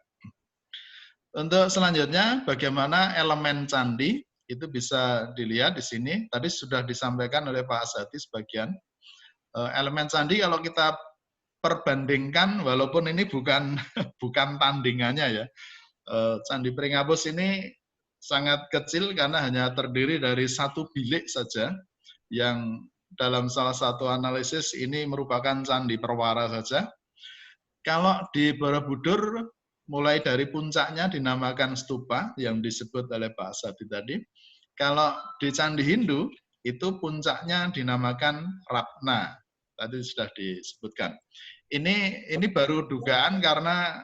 Untuk selanjutnya, bagaimana elemen candi itu bisa dilihat di sini. Tadi sudah disampaikan oleh Pak Asadi sebagian. Elemen candi kalau kita perbandingkan, walaupun ini bukan tandingannya ya. Candi Pringabus ini sangat kecil karena hanya terdiri dari satu bilik saja, yang dalam salah satu analisis ini merupakan candi perwara saja. Kalau di Borobudur, mulai dari puncaknya dinamakan stupa yang disebut oleh Pak Asadi tadi. Kalau di Candi Hindu itu puncaknya dinamakan Ratna. Tadi sudah disebutkan. Ini baru dugaan karena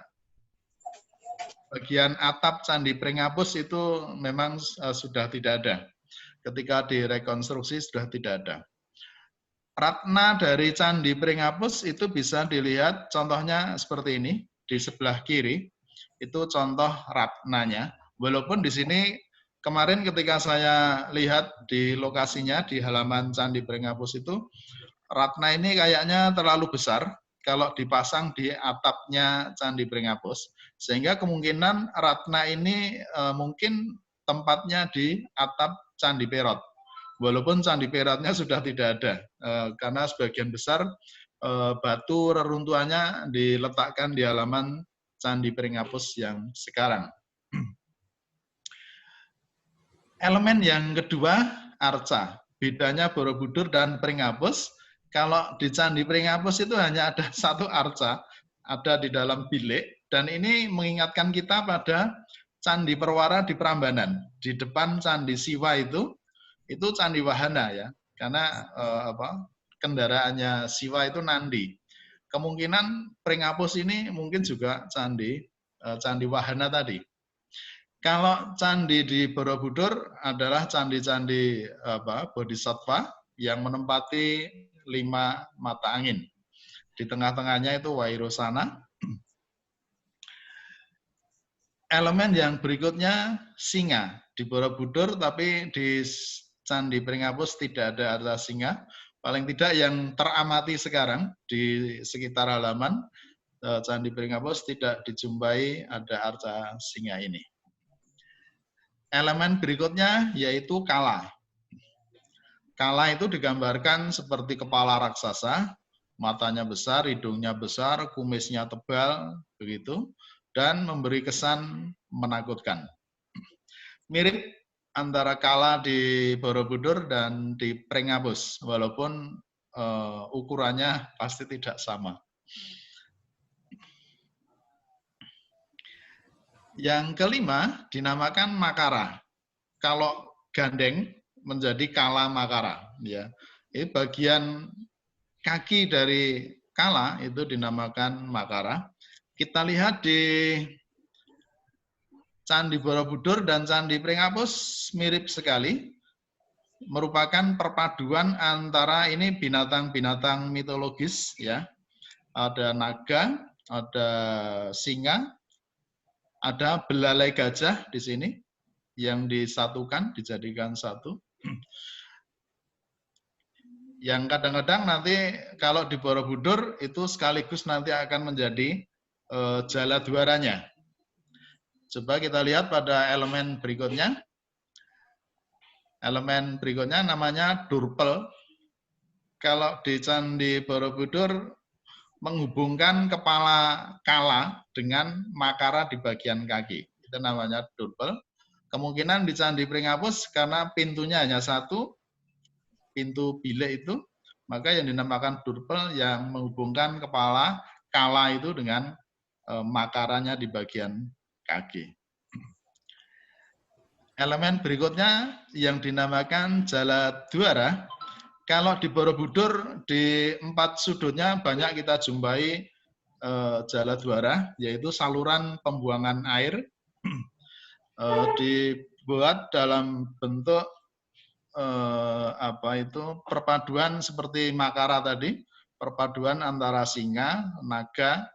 bagian atap Candi Pringabus itu memang sudah tidak ada. Ketika direkonstruksi sudah tidak ada. Ratna dari Candi Pringabus itu bisa dilihat contohnya seperti ini. Di sebelah kiri, itu contoh ratnanya. Walaupun di sini kemarin ketika saya lihat di lokasinya, di halaman Candi Pringabus itu, ratna ini kayaknya terlalu besar kalau dipasang di atapnya Candi Pringabus. Sehingga kemungkinan ratna ini mungkin tempatnya di atap Candi Perot. Walaupun Candi Perotnya sudah tidak ada, karena sebagian besar batu reruntuhannya diletakkan di halaman Candi Pringapus yang sekarang. Elemen yang kedua, arca. Bedanya Borobudur dan Pringapus, kalau di Candi Pringapus itu hanya ada satu arca, ada di dalam bilik, dan ini mengingatkan kita pada Candi Perwara di Prambanan. Di depan Candi Siwa itu Candi Wahana ya, karena kendaraannya Siwa itu Nandi. Kemungkinan Pringapus ini mungkin juga Candi Wahana tadi. Kalau candi di Borobudur adalah candi-candi bodhisattva yang menempati 5 mata angin. Di tengah-tengahnya itu Wairosana. Elemen yang berikutnya singa. Di Borobudur, tapi di Candi Pringapus tidak ada arca singa. Paling tidak yang teramati sekarang di sekitar halaman Candi Pringapus tidak dijumpai ada arca singa ini. Elemen berikutnya yaitu kala. Kala itu digambarkan seperti kepala raksasa, matanya besar, hidungnya besar, kumisnya tebal, begitu, dan memberi kesan menakutkan. Mirip antara kala di Borobudur dan di Pringapus, walaupun ukurannya pasti tidak sama. Yang kelima dinamakan Makara. Kalau gandeng menjadi kala Makara. Ya, ini bagian kaki dari kala itu dinamakan Makara. Kita lihat di Candi Borobudur dan Candi Pringapus mirip sekali. Merupakan perpaduan antara ini binatang-binatang mitologis ya. Ada naga, ada singa, ada belalai gajah di sini yang disatukan, dijadikan satu. Yang kadang-kadang nanti kalau di Borobudur itu sekaligus nanti akan menjadi jaladwaranya. Coba kita lihat pada elemen berikutnya. Elemen berikutnya namanya Durpel. Kalau di Candi Borobudur menghubungkan kepala kala dengan makara di bagian kaki. Itu namanya Durpel. Kemungkinan di Candi Pringapus karena pintunya hanya satu, pintu bilik itu, maka yang dinamakan Durpel yang menghubungkan kepala kala itu dengan makaranya di bagian kaki. Elemen berikutnya yang dinamakan Jaladwara. Kalau di Borobudur, di 4 sudutnya banyak kita jumpai Jaladwara, yaitu saluran pembuangan air. Dibuat dalam bentuk perpaduan seperti makara tadi, perpaduan antara singa, naga,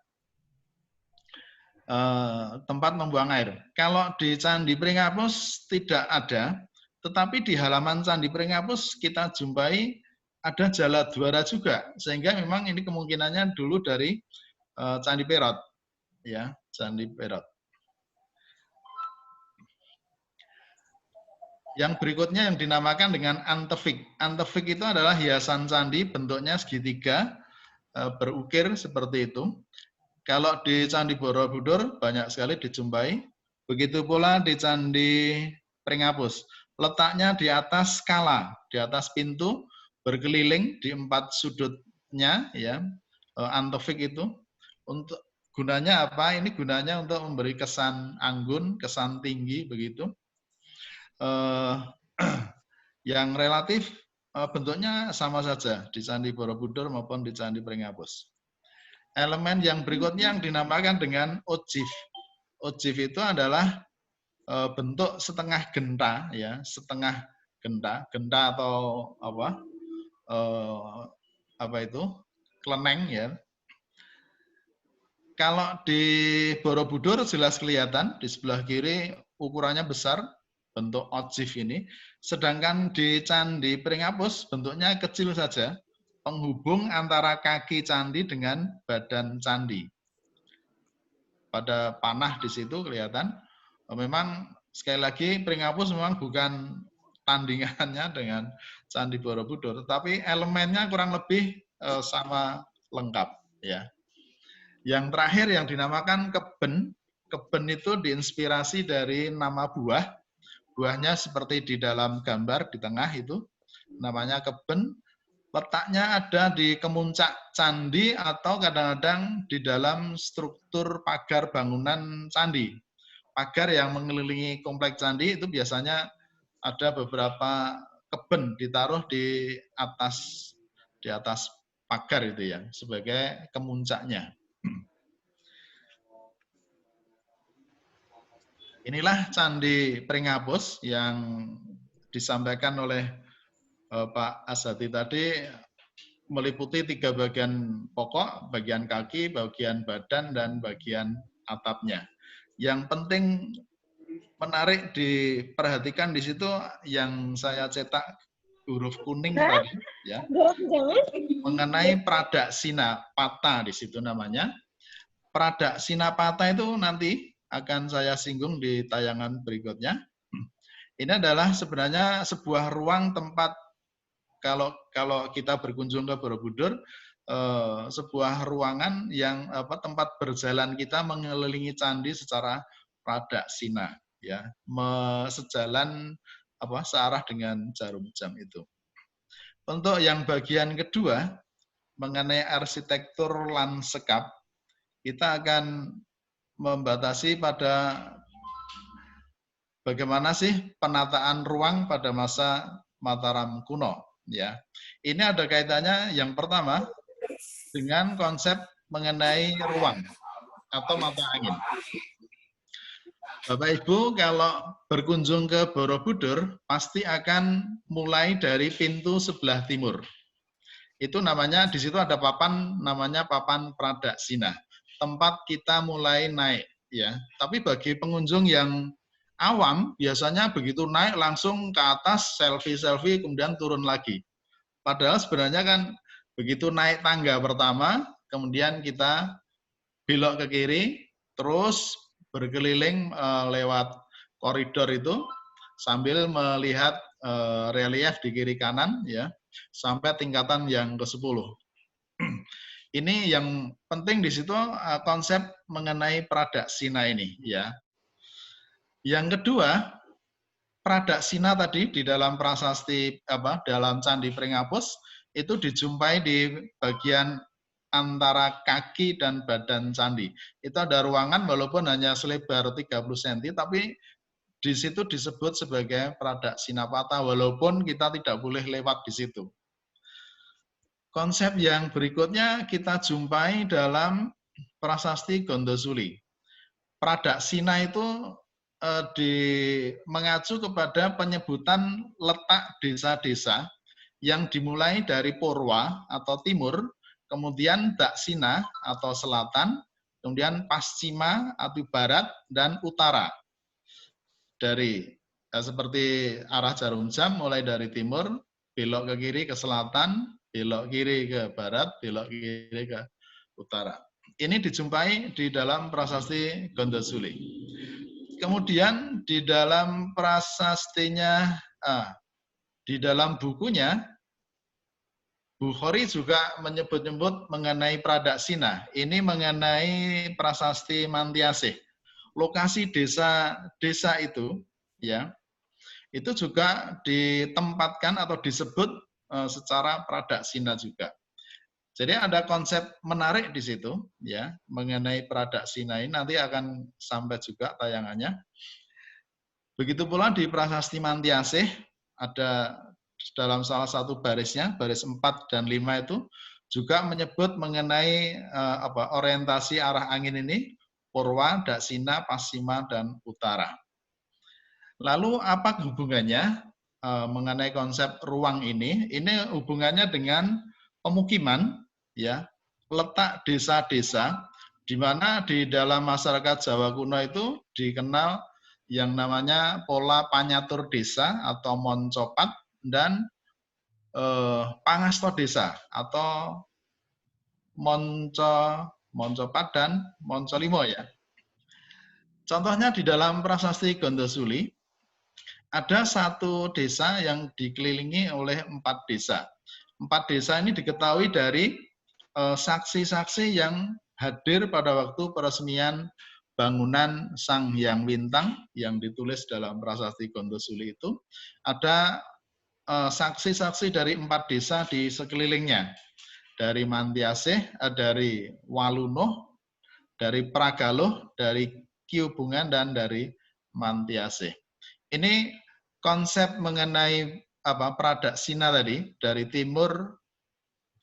tempat membuang air. Kalau di Candi Pringapus tidak ada, tetapi di halaman Candi Pringapus kita jumpai ada Jaladwara juga, sehingga memang ini kemungkinannya dulu dari Candi Perot, ya, Candi Perot. Yang berikutnya yang dinamakan dengan antefik. Antefik itu adalah hiasan candi, bentuknya segitiga, berukir seperti itu. Kalau di Candi Borobudur banyak sekali dijumpai. Begitu pula di Candi Pringapus. Letaknya di atas kala, di atas pintu, berkeliling di 4 sudutnya, ya, antefik itu. Untuk gunanya apa? Ini gunanya untuk memberi kesan anggun, kesan tinggi, begitu. Yang relatif bentuknya sama saja di Candi Borobudur maupun di Candi Pringapus. Elemen yang berikutnya yang dinamakan dengan ojif. Ojif itu adalah bentuk setengah genta, ya, setengah genta, genta atau apa itu, keleneng, ya. Kalau di Borobudur jelas kelihatan di sebelah kiri ukurannya besar, bentuk ojif ini. Sedangkan di Candi Pringapus bentuknya kecil saja, penghubung antara kaki candi dengan badan candi. Pada panah di situ kelihatan. Memang sekali lagi Pringapus memang bukan tandingannya dengan Candi Borobudur, tetapi elemennya kurang lebih sama lengkap ya. Yang terakhir yang dinamakan keben. Keben itu diinspirasi dari nama buah. Buahnya seperti di dalam gambar di tengah itu namanya keben. Letaknya ada di kemuncak candi atau kadang-kadang di dalam struktur pagar bangunan candi. Pagar yang mengelilingi kompleks candi itu biasanya ada beberapa keben ditaruh di atas pagar itu ya sebagai kemuncaknya. Inilah Candi Pringabus yang disampaikan oleh Pak Ashadi tadi, meliputi 3 bagian pokok, bagian kaki, bagian badan, dan bagian atapnya. Yang penting menarik diperhatikan di situ yang saya cetak huruf kuning tadi, ya, mengenai Pradaksina Pata di situ namanya. Pradaksina Pata itu nanti akan saya singgung di tayangan berikutnya. Ini adalah sebenarnya sebuah ruang tempat kalau kita berkunjung ke Borobudur, sebuah ruangan yang tempat berjalan kita mengelilingi candi secara pradaksina, ya, sejalan searah dengan jarum jam itu. Untuk yang bagian kedua mengenai arsitektur lanskap, kita akan membatasi pada bagaimana sih penataan ruang pada masa Mataram kuno, ya. Ini ada kaitannya yang pertama dengan konsep mengenai ruang atau mata angin. Bapak Ibu kalau berkunjung ke Borobudur pasti akan mulai dari pintu sebelah timur. Itu namanya di situ ada papan namanya papan Pradaksina. Tempat kita mulai naik, ya. Tapi bagi pengunjung yang awam biasanya begitu naik langsung ke atas selfie kemudian turun lagi. Padahal sebenarnya kan begitu naik tangga pertama, kemudian kita belok ke kiri, terus berkeliling lewat koridor itu sambil melihat relief di kiri kanan, ya, sampai tingkatan yang ke-10. Ini yang penting di situ konsep mengenai Pradaksina ini, ya. Yang kedua, Pradaksina tadi di dalam prasasti dalam Candi Pringabus itu dijumpai di bagian antara kaki dan badan candi. Itu ada ruangan walaupun hanya selebar 30 cm tapi di situ disebut sebagai Pradaksina Pata walaupun kita tidak boleh lewat di situ. Konsep yang berikutnya kita jumpai dalam prasasti Gondosuli. Pradaksina itu mengacu kepada penyebutan letak desa-desa yang dimulai dari Purwa atau timur, kemudian Daksina atau selatan, kemudian Paschima atau barat, dan utara. Dari seperti arah jarum jam mulai dari timur, belok ke kiri ke selatan, belok kiri ke barat, belok kiri ke utara. Ini dijumpai di dalam prasasti Gondosuli. Kemudian di dalam prasastinya, di dalam bukunya, Bukhari juga menyebut-nyebut mengenai Pradaksina. Ini mengenai prasasti Mantiasih. Lokasi desa itu, ya, itu juga ditempatkan atau disebut secara Pradaksina juga. Jadi ada konsep menarik di situ, ya, mengenai Pradaksina ini nanti akan sampai juga tayangannya. Begitu pula di prasasti Mantiasih ada dalam salah satu barisnya, baris 4 dan 5 itu juga menyebut mengenai orientasi arah angin ini, Purwa, Daksina, Paschima, dan Utara. Lalu apa hubungannya mengenai konsep ruang ini? Ini hubungannya dengan pemukiman, ya, letak desa-desa, di mana di dalam masyarakat Jawa kuno itu dikenal yang namanya pola panyatur desa atau moncopat dan pangasto desa atau moncopat dan moncolimo, ya. Contohnya di dalam prasasti Gondosuli ada satu desa yang dikelilingi oleh 4 desa. 4 desa ini diketahui dari saksi-saksi yang hadir pada waktu peresmian bangunan Sang Hyang Wintang yang ditulis dalam Prasasti Gondosuli itu. Ada saksi-saksi dari 4 desa di sekelilingnya. Dari Mantiasih, dari Waluno, dari Pragaloh, dari Kiubungan, dan dari Mantiasih. Ini konsep mengenai Pradaksina tadi, dari timur,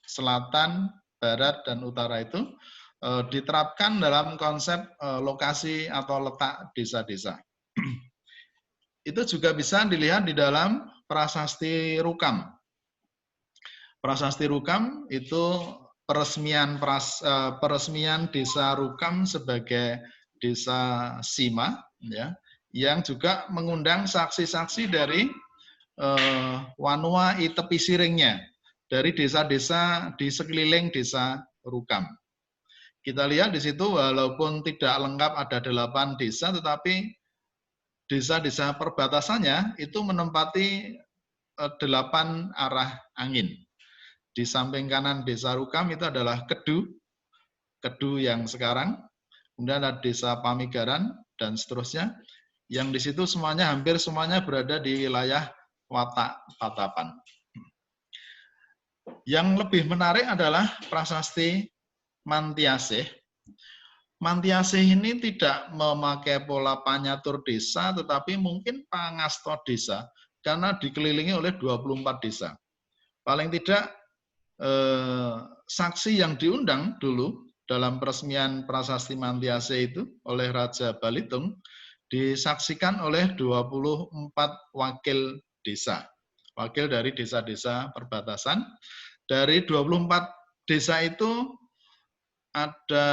selatan, barat, dan utara itu diterapkan dalam konsep lokasi atau letak desa-desa. Itu juga bisa dilihat di dalam Prasasti Rukam. Prasasti Rukam itu peresmian desa Rukam sebagai desa Sima, ya, yang juga mengundang saksi-saksi dari wanua i tepi siringnya, dari desa-desa di sekeliling desa Rukam. Kita lihat di situ walaupun tidak lengkap ada 8 desa, tetapi desa-desa perbatasannya itu menempati 8 arah angin. Di samping kanan desa Rukam itu adalah Kedu yang sekarang, kemudian ada desa Pamigaran, dan seterusnya. Yang di situ semuanya, hampir semuanya berada di wilayah Watak Patapan. Yang lebih menarik adalah Prasasti Mantiasih. Mantiasih ini tidak memakai pola panyatur desa, tetapi mungkin pangasto desa, karena dikelilingi oleh 24 desa. Paling tidak, saksi yang diundang dulu dalam peresmian Prasasti Mantiasih itu oleh Raja Balitung, disaksikan oleh 24 wakil desa, wakil dari desa-desa perbatasan. Dari 24 desa itu ada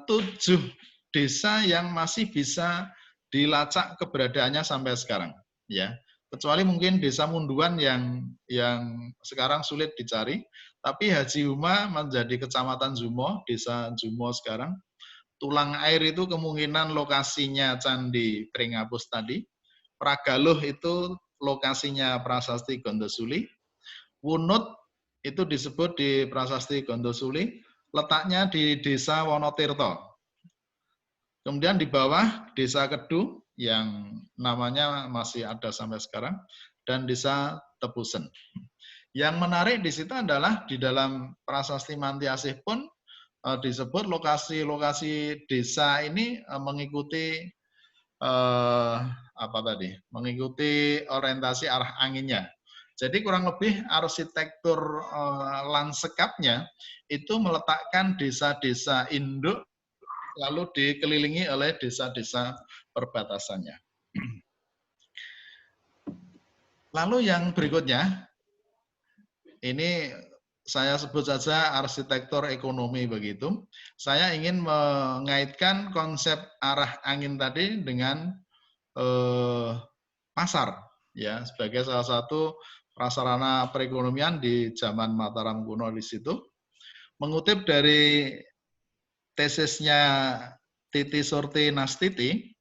7 desa yang masih bisa dilacak keberadaannya sampai sekarang, ya. Kecuali mungkin desa Munduan yang sekarang sulit dicari, tapi Haji Huma menjadi kecamatan Zumo, desa Zumo sekarang. Tulang Air itu kemungkinan lokasinya Candi Pringapus tadi. Pragaloh itu lokasinya Prasasti Gondosuli. Wunut itu disebut di Prasasti Gondosuli, letaknya di desa Wonotirto. Kemudian di bawah desa Kedu yang namanya masih ada sampai sekarang, dan desa Tebusen. Yang menarik di situ adalah di dalam Prasasti Mantiasih pun disebut lokasi-lokasi desa ini mengikuti mengikuti orientasi arah anginnya. Jadi kurang lebih arsitektur lanskapnya itu meletakkan desa-desa induk lalu dikelilingi oleh desa-desa perbatasannya. Lalu yang berikutnya, ini saya sebut saja arsitektur ekonomi begitu. Saya ingin mengaitkan konsep arah angin tadi dengan pasar, ya, sebagai salah satu prasarana perekonomian di zaman Mataram kuno di situ. Mengutip dari tesisnya Titi Surti Nastiti,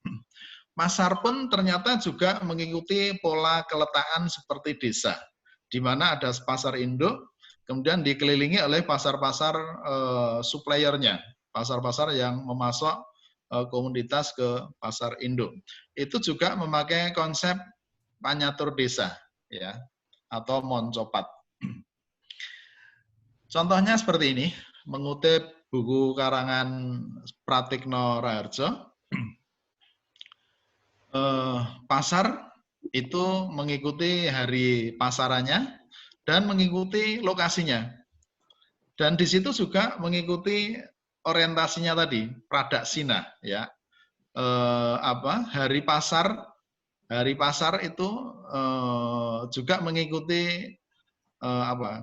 pasar pun ternyata juga mengikuti pola keletakan seperti desa, di mana ada pasar induk, kemudian dikelilingi oleh pasar-pasar suppliernya, pasar-pasar yang memasok komoditas ke pasar induk. Itu juga memakai konsep panyatur desa, ya, atau moncopat. Contohnya seperti ini, mengutip buku karangan Pratikno Raharjo, pasar itu mengikuti hari pasarannya dan mengikuti lokasinya. Dan di situ juga mengikuti orientasinya tadi, Pradaksina, ya. Hari pasar itu juga mengikuti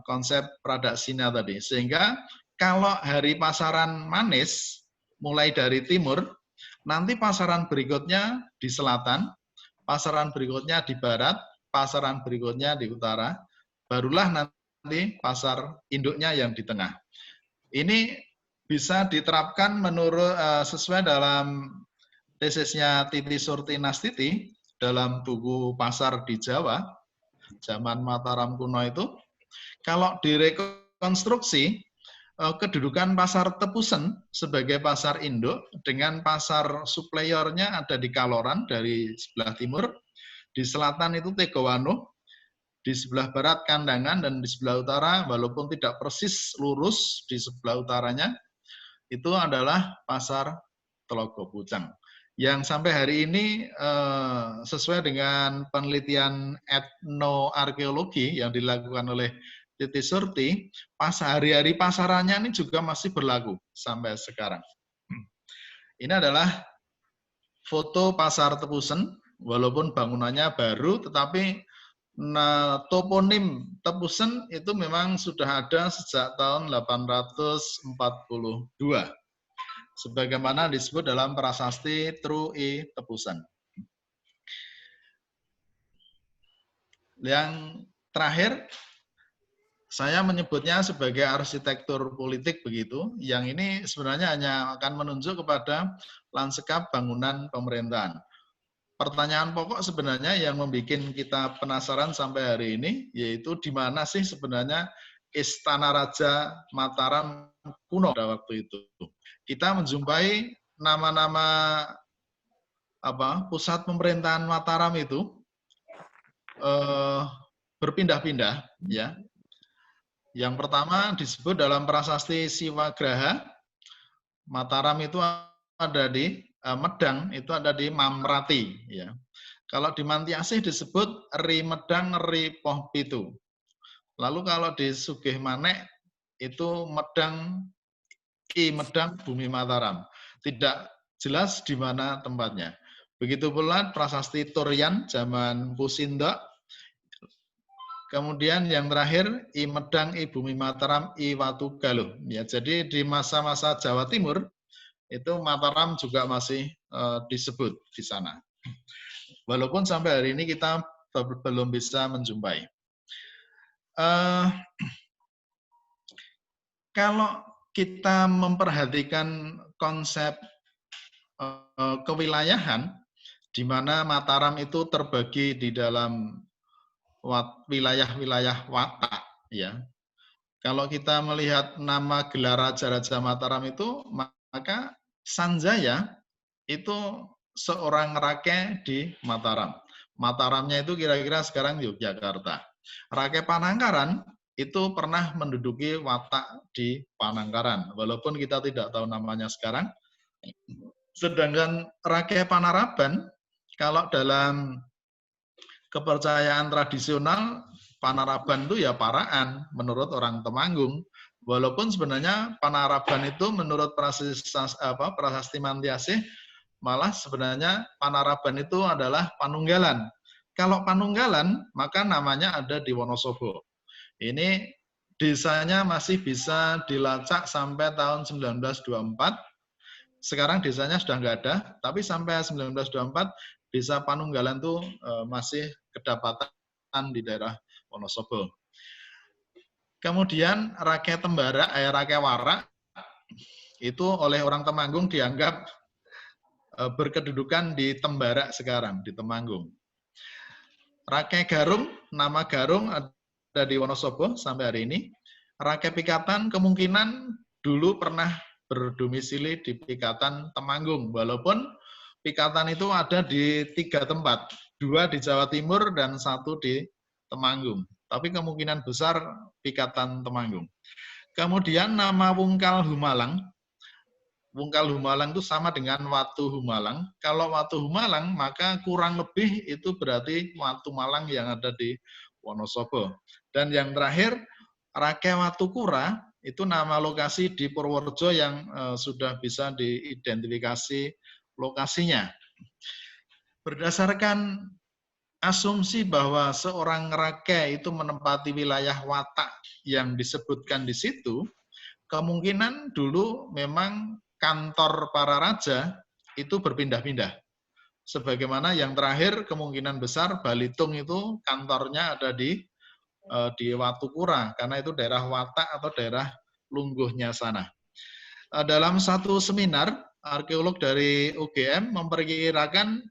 konsep Pradaksina tadi. Sehingga kalau hari pasaran Manis mulai dari timur, nanti pasaran berikutnya di selatan, pasaran berikutnya di barat, pasaran berikutnya di utara, barulah nanti pasar induknya yang di tengah. Ini bisa diterapkan menurut sesuai dalam tesisnya Titi Surti Nastiti dalam buku Pasar di Jawa, zaman Mataram kuno itu. Kalau direkonstruksi, kedudukan pasar Tepusen sebagai pasar induk dengan pasar suppliernya ada di Kaloran dari sebelah timur, di selatan itu Tegowano, di sebelah barat Kandangan, dan di sebelah utara walaupun tidak persis lurus di sebelah utaranya itu adalah pasar Telogo Pucang. Yang sampai hari ini sesuai dengan penelitian etnoarkeologi yang dilakukan oleh Titi Surti, pas hari-hari pasarannya ini juga masih berlaku sampai sekarang. Ini adalah foto pasar Tepusen, walaupun bangunannya baru, tetapi toponim Tepusen itu memang sudah ada sejak tahun 842. Sebagaimana disebut dalam prasasti Tru I Tepusen. Yang terakhir, saya menyebutnya sebagai arsitektur politik begitu. Yang ini sebenarnya hanya akan menunjuk kepada lanskap bangunan pemerintahan. Pertanyaan pokok sebenarnya yang membuat kita penasaran sampai hari ini, yaitu di mana sih sebenarnya Istana Raja Mataram kuno pada waktu itu. Kita menjumpai nama-nama pusat pemerintahan Mataram itu berpindah-pindah, ya. Yang pertama disebut dalam prasasti Siwagraha, Mataram itu ada di Medang, itu ada di Mamrati, ya. Kalau di Mantiasih disebut Ri Medang Ri Poh Pitu. Lalu kalau di Sugih Manek itu Medang I Medang Bumi Mataram. Tidak jelas di mana tempatnya. Begitu pula prasasti Turyan zaman Pusinda. Kemudian yang terakhir I Medang I Bumi Mataram I Watu Galuh. Ya, jadi di masa-masa Jawa Timur itu Mataram juga masih disebut di sana. Walaupun sampai hari ini kita belum bisa menjumpai. Kalau kita memperhatikan konsep kewilayahan, di mana Mataram itu terbagi di dalam wilayah-wilayah watak, ya. Kalau kita melihat nama gelar Raja-Raja Mataram itu, maka Sanjaya itu seorang rake di Mataram. Mataramnya itu kira-kira sekarang Yogyakarta. Rake Panangkaran itu pernah menduduki watak di Panangkaran, walaupun kita tidak tahu namanya sekarang. Sedangkan Rake Panaraban, kalau dalam kepercayaan tradisional, Panaraban itu ya Paraan menurut orang Temanggung. Walaupun sebenarnya Panaraban itu menurut prasasti Mantiasih malah sebenarnya Panaraban itu adalah Panunggalan. Kalau Panunggalan maka namanya ada di Wonosobo. Ini desanya masih bisa dilacak sampai tahun 1924. Sekarang desanya sudah nggak ada, tapi sampai 1924 desa Panunggalan itu masih kedapatan di daerah Wonosobo. Kemudian Rake Tembara, Rake Warak, itu oleh orang Temanggung dianggap berkedudukan di Tembara sekarang, di Temanggung. Rake Garung, nama Garung ada di Wonosobo sampai hari ini. Rake Pikatan kemungkinan dulu pernah berdomisili di Pikatan Temanggung, walaupun Pikatan itu ada di 3 tempat, 2 di Jawa Timur dan 1 di Temanggung. Tapi kemungkinan besar Pikatan Temanggung. Kemudian nama Wungkal Humalang. Wungkal Humalang itu sama dengan Watu Humalang. Kalau Watu Humalang maka kurang lebih itu berarti Watu Malang yang ada di Wonosobo. Dan yang terakhir Rake Watu Kura itu nama lokasi di Purworejo yang sudah bisa diidentifikasi lokasinya. Berdasarkan asumsi bahwa seorang rake itu menempati wilayah watak yang disebutkan di situ, kemungkinan dulu memang kantor para raja itu berpindah-pindah. Sebagaimana yang terakhir kemungkinan besar Balitung itu kantornya ada di Watukura, karena itu daerah watak atau daerah lungguhnya sana. Dalam satu seminar, arkeolog dari UGM memperkirakan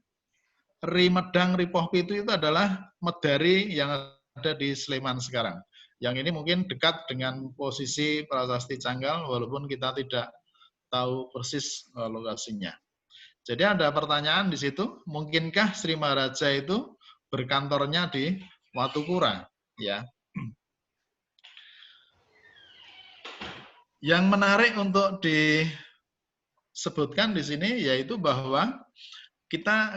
Ri Medang Ri Poh Pitu itu adalah Medari yang ada di Sleman sekarang. Yang ini mungkin dekat dengan posisi Prasasti Canggal, walaupun kita tidak tahu persis lokasinya. Jadi ada pertanyaan di situ, mungkinkah Sri Maharaja itu berkantornya di Watukura? Ya. Yang menarik untuk disebutkan di sini yaitu bahwa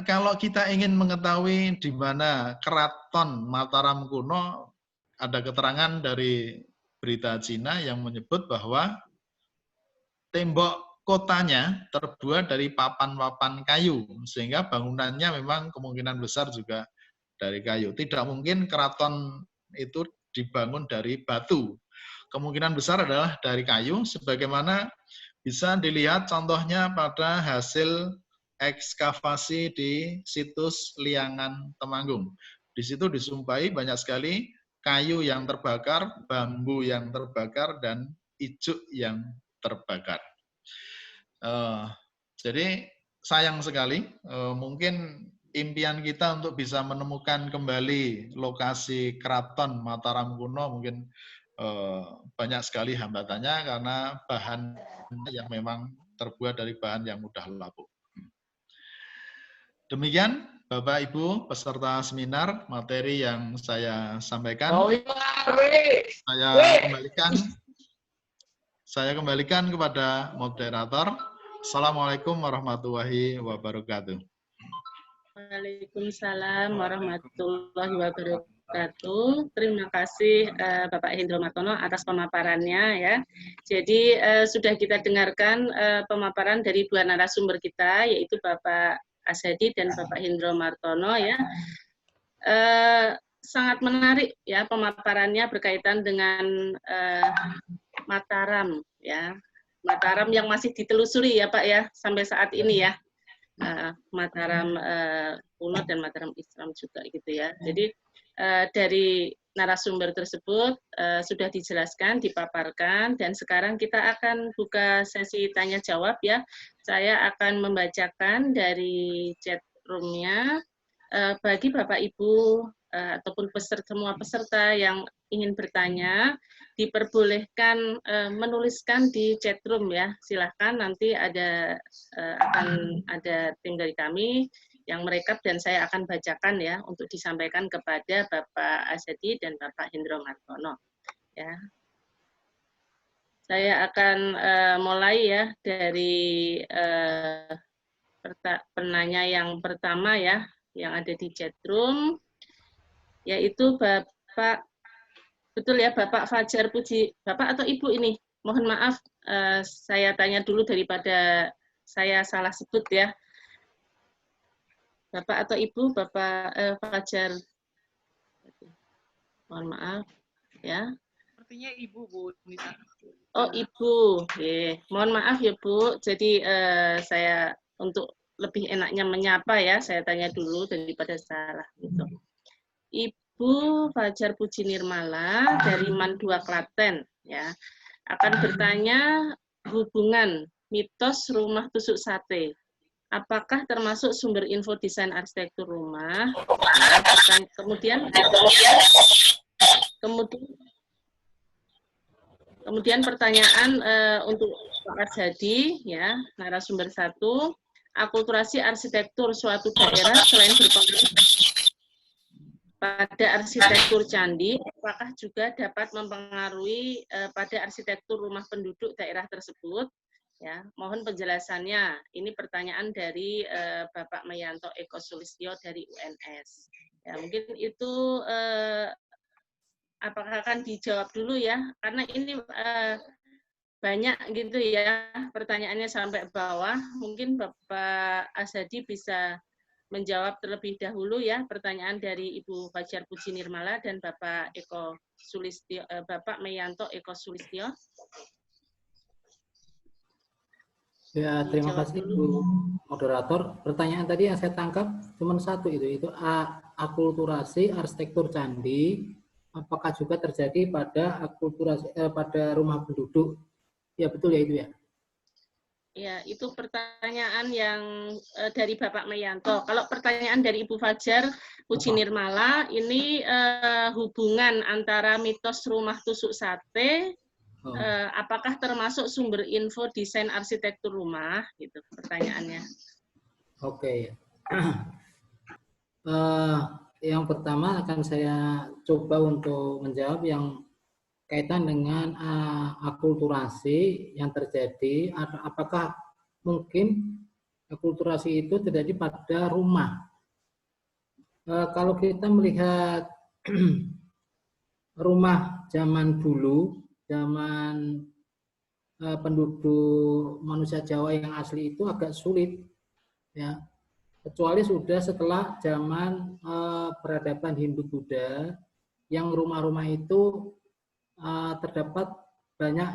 kalau kita ingin mengetahui di mana keraton Mataram kuno, ada keterangan dari berita Cina yang menyebut bahwa tembok kotanya terbuat dari papan-papan kayu, sehingga bangunannya memang kemungkinan besar juga dari kayu. Tidak mungkin keraton itu dibangun dari batu. Kemungkinan besar adalah dari kayu, sebagaimana bisa dilihat contohnya pada hasil ekskavasi di situs Liangan Temanggung. Di situ disumpahi banyak sekali kayu yang terbakar, bambu yang terbakar, dan ijuk yang terbakar. Jadi sayang sekali, mungkin impian kita untuk bisa menemukan kembali lokasi keraton Mataram kuno mungkin banyak sekali hambatannya karena bahan yang memang terbuat dari bahan yang mudah lapuk. Demikian Bapak Ibu peserta seminar materi yang saya sampaikan. Saya kembalikan kepada moderator. Assalamualaikum warahmatullahi wabarakatuh. Waalaikumsalam warahmatullahi wabarakatuh. Terima kasih Bapak Hendro Martono atas pemaparannya ya. Jadi sudah kita dengarkan pemaparan dari dua narasumber kita, yaitu Bapak Ashadi dan Bapak Hendro Martono ya. Sangat menarik ya pemaparannya berkaitan dengan Mataram ya. Mataram yang masih ditelusuri ya Pak ya sampai saat ini ya. Mataram kuno dan Mataram Islam juga gitu ya. Jadi dari narasumber tersebut sudah dijelaskan, dipaparkan, dan sekarang kita akan buka sesi tanya jawab ya. Saya akan membacakan dari chat room-nya bagi Bapak Ibu ataupun semua peserta yang ingin bertanya, diperbolehkan menuliskan di chat room ya. Silahkan, nanti akan ada tim dari kami yang merekap dan saya akan bacakan ya untuk disampaikan kepada Bapak Ashadi dan Bapak Hendro Martono. Ya. Saya akan mulai ya dari penanya yang pertama ya, yang ada di chat room, yaitu Bapak, betul ya Bapak Fajar Puji, Bapak atau Ibu ini? Mohon maaf, saya tanya dulu daripada saya salah sebut ya. Bapak atau Ibu, Bapak Fajar. Mohon maaf ya. Sepertinya Ibu, Bu Nisa. Oh, Ibu. Mohon maaf ya, Bu. Jadi saya untuk lebih enaknya menyapa ya, saya tanya dulu daripada salah gitu. Ibu Fajar Puji Nirmala dari Mandua Klaten ya. Akan bertanya hubungan mitos rumah tusuk sate. Apakah termasuk sumber info desain arsitektur rumah? Ya, kemudian pertanyaan untuk Pak Ashadi, ya, narasumber 1, akulturasi arsitektur suatu daerah selain berpengaruh pada arsitektur candi, apakah juga dapat mempengaruhi pada arsitektur rumah penduduk daerah tersebut? Ya, mohon penjelasannya. Ini pertanyaan dari Bapak Mayanto Eko Sulistyo dari UNS. Ya, mungkin itu apakah akan dijawab dulu ya? Karena ini banyak gitu ya pertanyaannya sampai bawah. Mungkin Bapak Ashadi bisa menjawab terlebih dahulu ya pertanyaan dari Ibu Fajar Puji Nirmala dan Bapak Eko Sulistyo, Bapak Mayanto Eko Sulistyo. Ya, terima kasih Bu Moderator. Pertanyaan tadi yang saya tangkap cuma satu itu akulturasi arsitektur candi, apakah juga terjadi pada akulturasi pada rumah penduduk? Ya betul ya itu ya. Ya, itu pertanyaan yang dari Bapak Meyanto. Kalau pertanyaan dari Ibu Fajar Puji Nirmala, ini hubungan antara mitos rumah tusuk sate, apakah termasuk sumber info desain arsitektur rumah? Gitu pertanyaannya. Oke. Yang pertama akan saya coba untuk menjawab yang kaitan dengan akulturasi yang terjadi. Apakah mungkin akulturasi itu terjadi pada rumah? Kalau kita melihat rumah zaman dulu, zaman penduduk manusia Jawa yang asli itu agak sulit, ya. Kecuali sudah setelah zaman peradaban Hindu-Buddha, yang rumah-rumah itu terdapat banyak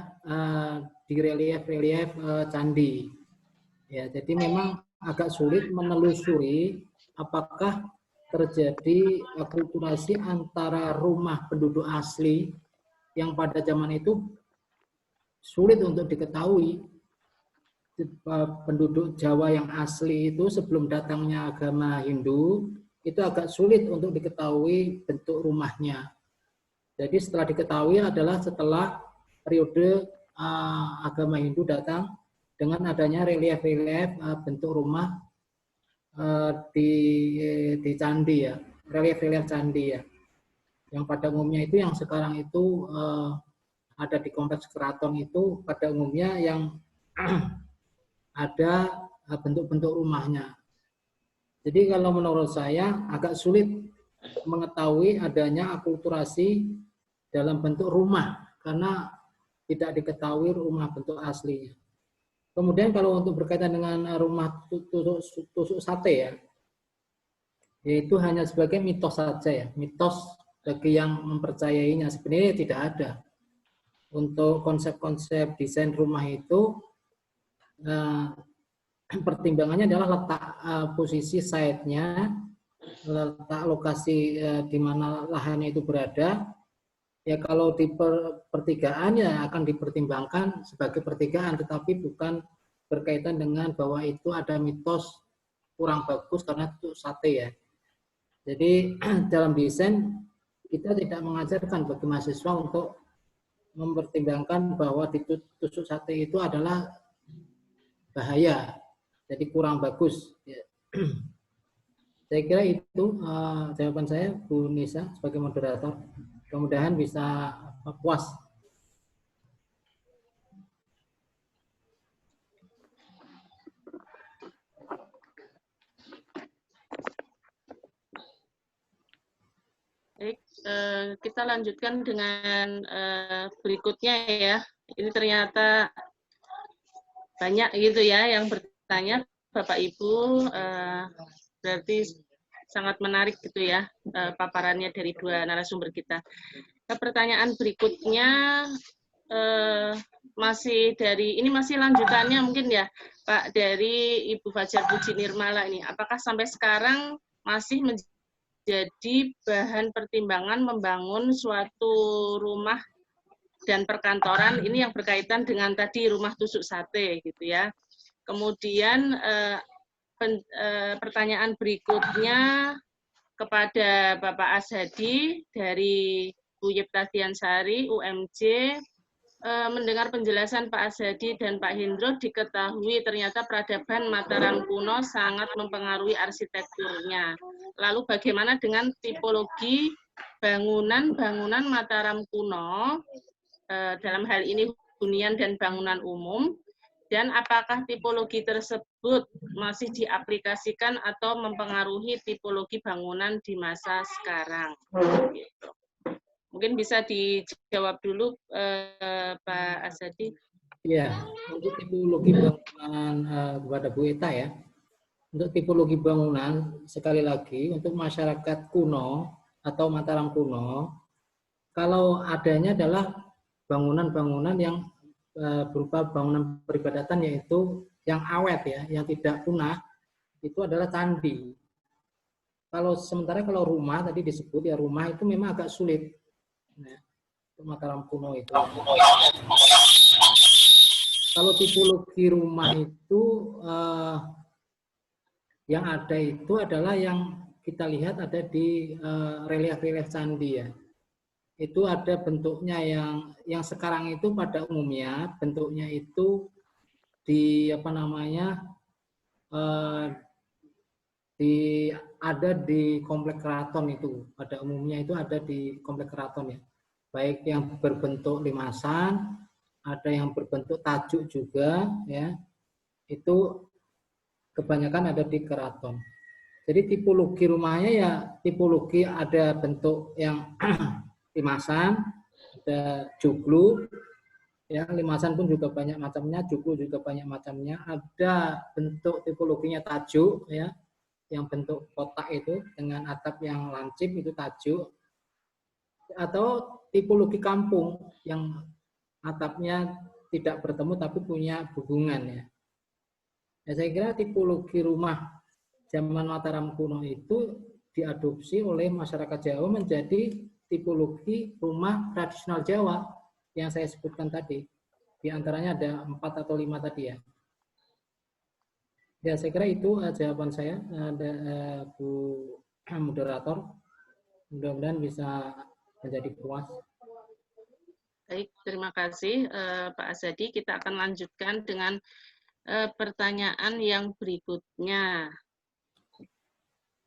di relief-relief candi. Ya, jadi memang agak sulit menelusuri apakah terjadi akulturasi antara rumah penduduk asli yang pada zaman itu sulit untuk diketahui. Penduduk Jawa yang asli itu sebelum datangnya agama Hindu itu agak sulit untuk diketahui bentuk rumahnya. Jadi setelah diketahui adalah setelah periode agama Hindu datang dengan adanya relief-relief bentuk rumah di candi ya, relief-relief candi ya. Yang pada umumnya itu yang sekarang itu ada di kompleks keraton itu pada umumnya yang ada bentuk-bentuk rumahnya. Jadi kalau menurut saya agak sulit mengetahui adanya akulturasi dalam bentuk rumah karena tidak diketahui rumah bentuk aslinya. Kemudian kalau untuk berkaitan dengan rumah tusuk sate ya, yaitu hanya sebagai mitos saja ya, mitos bagi yang mempercayainya, sebenarnya tidak ada. Untuk konsep-konsep desain rumah itu pertimbangannya adalah letak posisi site-nya, letak lokasi di mana lahannya itu berada. Ya kalau di pertigaan ya akan dipertimbangkan sebagai pertigaan, tetapi bukan berkaitan dengan bahwa itu ada mitos kurang bagus karena itu sate ya. Jadi dalam desain kita tidak mengajarkan bagi mahasiswa untuk mempertimbangkan bahwa tusuk sate itu adalah bahaya, jadi kurang bagus. Ya. Saya kira itu jawaban saya, Bu Nisa, sebagai moderator. Mudah-mudahan bisa puas. Baik, kita lanjutkan dengan berikutnya ya. Ini ternyata banyak gitu ya yang bertanya, Bapak Ibu, berarti sangat menarik gitu ya paparannya dari dua narasumber kita. Pertanyaan berikutnya masih lanjutannya mungkin ya Pak, dari Ibu Fajar Puji Nirmala ini. Apakah sampai sekarang masih menjadi bahan pertimbangan membangun suatu rumah dan perkantoran ini yang berkaitan dengan tadi rumah tusuk sate gitu ya. Kemudian pertanyaan berikutnya kepada Bapak Ashadi dari Bu Yipta Diansari, UMJ, mendengar penjelasan Pak Ashadi dan Pak Hendro, diketahui ternyata peradaban Mataram kuno sangat mempengaruhi arsitekturnya. Lalu bagaimana dengan tipologi bangunan-bangunan Mataram kuno, dalam hal ini hunian dan bangunan umum, dan apakah tipologi tersebut masih diaplikasikan atau mempengaruhi tipologi bangunan di masa sekarang? Gitu. Mungkin bisa dijawab dulu Pak Ashadi. Ya, untuk tipologi bangunan kepada Bu Eta ya. Untuk tipologi bangunan, sekali lagi, untuk masyarakat kuno atau Mataram kuno, kalau adanya adalah bangunan-bangunan yang berupa bangunan peribadatan, yaitu yang awet ya, yang tidak punah, itu adalah candi. Sementara kalau rumah, tadi disebut ya, rumah itu memang agak sulit. Nah, untuk Mataram kuno itu. kalau tipologi rumah itu yang ada itu adalah yang kita lihat ada di relief-relief candi ya. Itu ada bentuknya yang sekarang itu pada umumnya bentuknya itu di apa namanya ada di komplek keraton itu, pada umumnya itu ada di komplek keraton ya, baik yang berbentuk limasan, ada yang berbentuk tajuk juga ya, itu kebanyakan ada di keraton. Jadi tipologi rumahnya ya tipologi ada bentuk yang limasan, ada joglo. Ya, limasan pun juga banyak macamnya, joglo juga banyak macamnya. Ada bentuk tipologinya tajuk, ya, yang bentuk kotak itu dengan atap yang lancip itu tajuk. Atau tipologi kampung yang atapnya tidak bertemu tapi punya hubungan ya. Ya, saya kira tipologi rumah zaman Mataram kuno itu diadopsi oleh masyarakat Jawa menjadi tipologi rumah tradisional Jawa yang saya sebutkan tadi. Di antaranya ada 4 atau 5 tadi ya. Ya, saya kira itu jawaban saya, Bu moderator. Mudah-mudahan bisa menjadi puas. Baik, terima kasih Pak Azadi. Kita akan lanjutkan dengan pertanyaan yang berikutnya.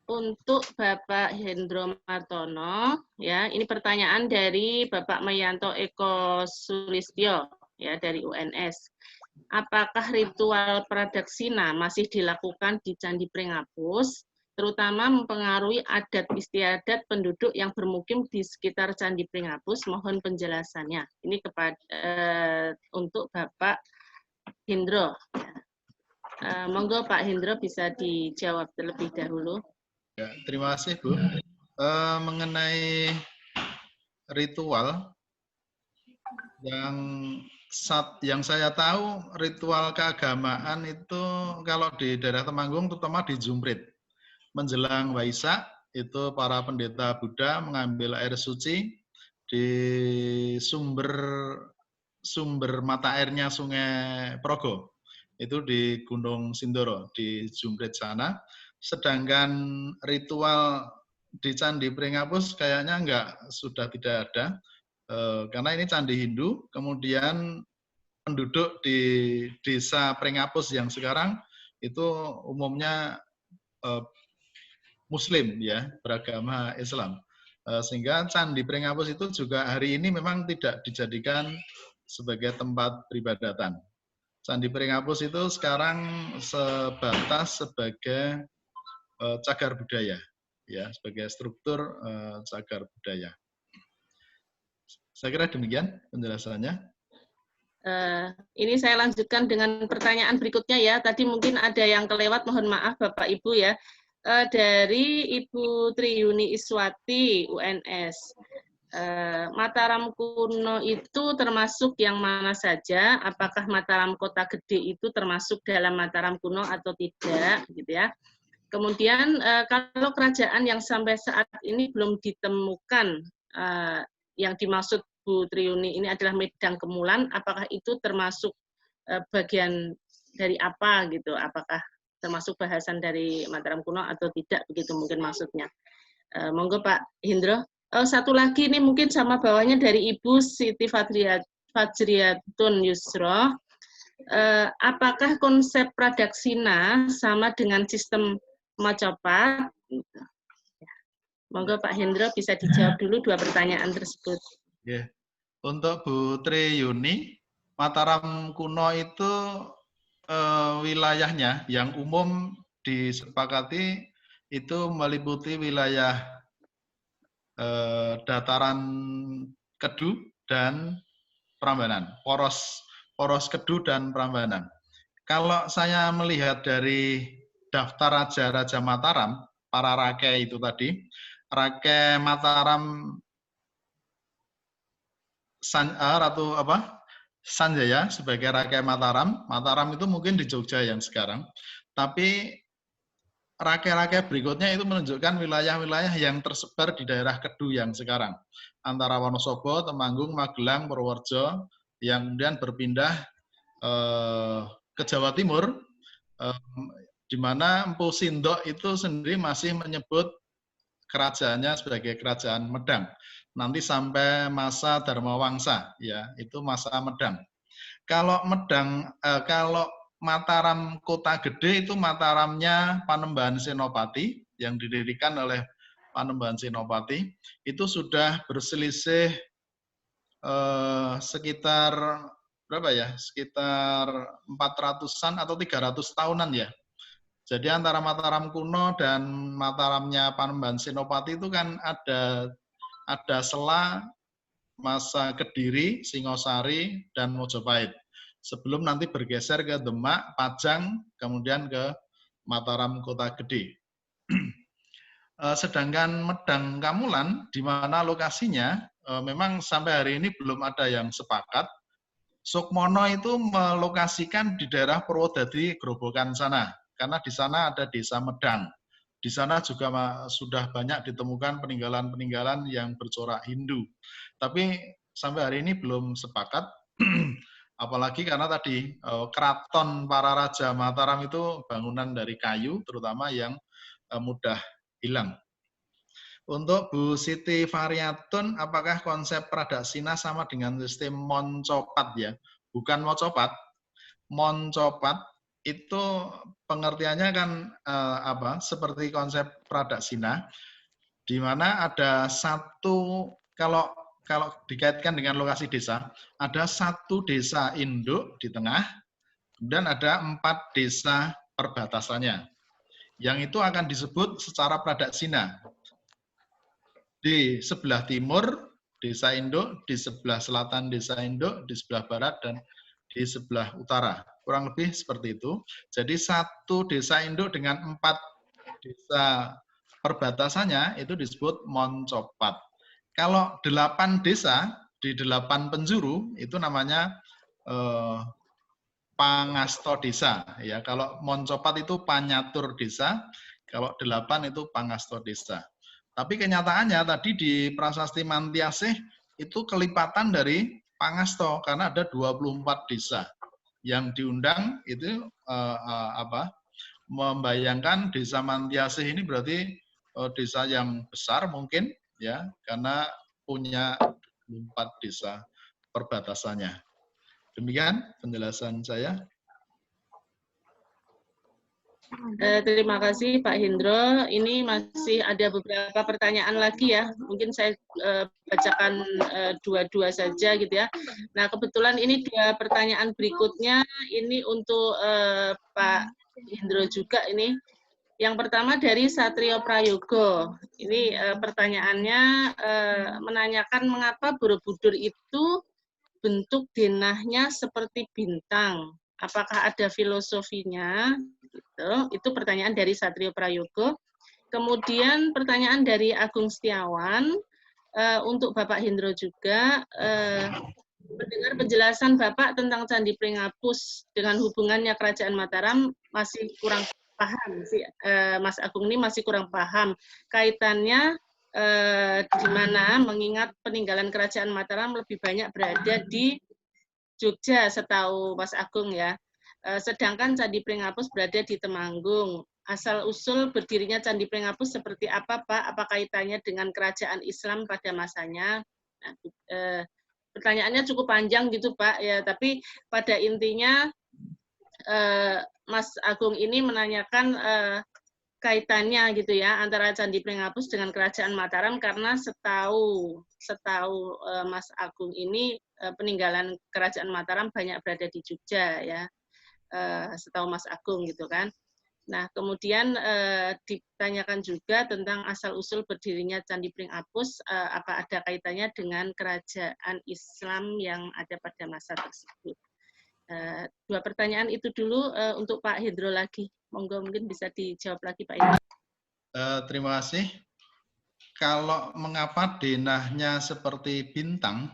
Untuk Bapak Hendro Martono, ya, ini pertanyaan dari Bapak Mayanto Eko Sulistyo, ya, dari UNS. Apakah ritual pradaksina masih dilakukan di Candi Pringapus, terutama mempengaruhi adat istiadat penduduk yang bermukim di sekitar Candi Pringapus? Mohon penjelasannya. Ini untuk Bapak Hendro. Monggo Pak Hendro bisa dijawab terlebih dahulu. Ya, terima kasih Bu. Mengenai ritual yang saya tahu, ritual keagamaan itu kalau di daerah Temanggung terutama di Zumbrit. Menjelang Waisak itu para pendeta Buddha mengambil air suci di sumber mata airnya Sungai Progo. Itu di Gunung Sindoro di Zumbrit sana. Sedangkan ritual di Candi Pringapus kayaknya sudah tidak ada, karena ini Candi Hindu. Kemudian penduduk di desa Pringapus yang sekarang itu umumnya Muslim ya, beragama Islam. Sehingga Candi Pringapus itu juga hari ini memang tidak dijadikan sebagai tempat peribadatan. Candi Pringapus itu sekarang sebatas sebagai cagar budaya, ya, sebagai struktur cagar budaya. Saya kira demikian penjelasannya. Ini saya lanjutkan dengan pertanyaan berikutnya ya. Tadi mungkin ada yang kelewat, mohon maaf Bapak Ibu ya. Dari Ibu Triyuni Iswati, UNS. Mataram kuno itu termasuk yang mana saja? Apakah Mataram Kota Gede itu termasuk dalam Mataram kuno atau tidak, gitu ya? Kemudian kalau kerajaan yang sampai saat ini belum ditemukan, yang dimaksud Bu Triyuni ini adalah Medang Kemulan, apakah itu termasuk bagian dari apa gitu? Apakah termasuk bahasan dari Mataram kuno atau tidak, begitu mungkin maksudnya. Monggo Pak Hendro. Satu lagi ini mungkin sama bawahnya dari Ibu Siti Fajriatun Yusro. Apakah konsep pradaksina sama dengan sistem Macapat? Monggo Pak Hendro bisa dijawab dulu dua pertanyaan tersebut. Yeah. Untuk Bu Triyuni, Mataram kuno itu wilayahnya yang umum disepakati itu meliputi wilayah dataran Kedu dan Prambanan, poros Kedu dan Prambanan. Kalau saya melihat dari daftar raja-raja Mataram, para rakyat itu tadi, rakyat Mataram Ratu Sanjaya sebagai rakyat Mataram. Mataram itu mungkin di Jogja yang sekarang, tapi rakyat-rakyat berikutnya itu menunjukkan wilayah-wilayah yang tersebar di daerah Kedu yang sekarang, antara Wonosobo, Temanggung, Magelang, Purworejo, yang kemudian berpindah ke Jawa Timur, di mana Empu Sindok itu sendiri masih menyebut kerajaannya sebagai Kerajaan Medang. Nanti sampai masa Dharmawangsa, ya, itu masa Medang. Kalau Medang, kalau Mataram Kota Gede itu Mataramnya Panembahan Senopati yang didirikan oleh Panembahan Senopati, itu sudah berselisih sekitar berapa ya? Sekitar 400-an atau 300 tahunan ya. Jadi antara Mataram kuno dan Mataramnya Panembahan Senopati itu kan ada sela masa Kediri, Singosari, dan Mojopahit. Sebelum nanti bergeser ke Demak, Pajang, kemudian ke Mataram Kota Gede. Sedangkan Medang Kamulan, di mana lokasinya, memang sampai hari ini belum ada yang sepakat. Sukmono itu melokasikan di daerah Purwodadi, Grobogan sana, karena di sana ada desa Medang. Di sana juga sudah banyak ditemukan peninggalan-peninggalan yang bercorak Hindu. Tapi sampai hari ini belum sepakat, apalagi karena tadi keraton para raja Mataram itu bangunan dari kayu, terutama yang mudah hilang. Untuk Bu Siti Variatun, apakah konsep Pradaksina sama dengan sistem moncopat ya? Bukan mocopat, moncopat itu pengertiannya kan seperti konsep Pradaksina, di mana ada satu, kalau dikaitkan dengan lokasi desa, ada satu desa induk di tengah, kemudian ada 4 desa perbatasannya. Yang itu akan disebut secara Pradaksina. Di sebelah timur desa induk, di sebelah selatan desa induk, di sebelah barat, dan di sebelah utara. Kurang lebih seperti itu. Jadi satu desa induk dengan 4 desa perbatasannya itu disebut moncopat. Kalau 8 desa di 8 penjuru itu namanya pangasto desa. Ya, kalau moncopat itu panyatur desa, kalau 8 itu pangasto desa. Tapi kenyataannya tadi di Prasasti Mantiasih itu kelipatan dari pangasto karena ada 24 desa yang diundang itu membayangkan desa Mantiasih ini berarti desa yang besar mungkin ya karena punya 4 desa perbatasannya. Demikian penjelasan saya. Terima kasih Pak Hendro. Ini masih ada beberapa pertanyaan lagi ya. Mungkin saya bacakan dua-dua saja gitu ya. Nah kebetulan ini 2 pertanyaan berikutnya ini untuk Pak Hendro juga ini. Yang pertama dari Satrio Prayogo. Ini pertanyaannya menanyakan mengapa Borobudur itu bentuk denahnya seperti bintang. Apakah ada filosofinya? Gitu. Itu pertanyaan dari Satrio Prayogo. Kemudian pertanyaan dari Agung Setiawan untuk Bapak Hendro juga. Mendengar penjelasan Bapak tentang Candi Pringapus dengan hubungannya Kerajaan Mataram masih kurang paham sih, Mas Agung ini masih kurang paham kaitannya di mana mengingat peninggalan Kerajaan Mataram lebih banyak berada di Jogja setahu Mas Agung ya. Sedangkan Candi Pringapus berada di Temanggung. Asal-usul berdirinya Candi Pringapus seperti apa, Pak? Apa kaitannya dengan kerajaan Islam pada masanya? Nah, pertanyaannya cukup panjang gitu, Pak. Ya, tapi pada intinya Mas Agung ini menanyakan kaitannya gitu ya antara Candi Pringapus dengan Kerajaan Mataram karena setahu Mas Agung ini peninggalan Kerajaan Mataram banyak berada di Jogja ya. Setahu Mas Agung gitu kan. Nah, kemudian ditanyakan juga tentang asal-usul berdirinya Candi Pringapus, apa ada kaitannya dengan kerajaan Islam yang ada pada masa tersebut. 2 pertanyaan itu dulu untuk Pak Hendro lagi. Monggo mungkin bisa dijawab lagi Pak Hendro. Terima kasih. Kalau mengapa denahnya seperti bintang,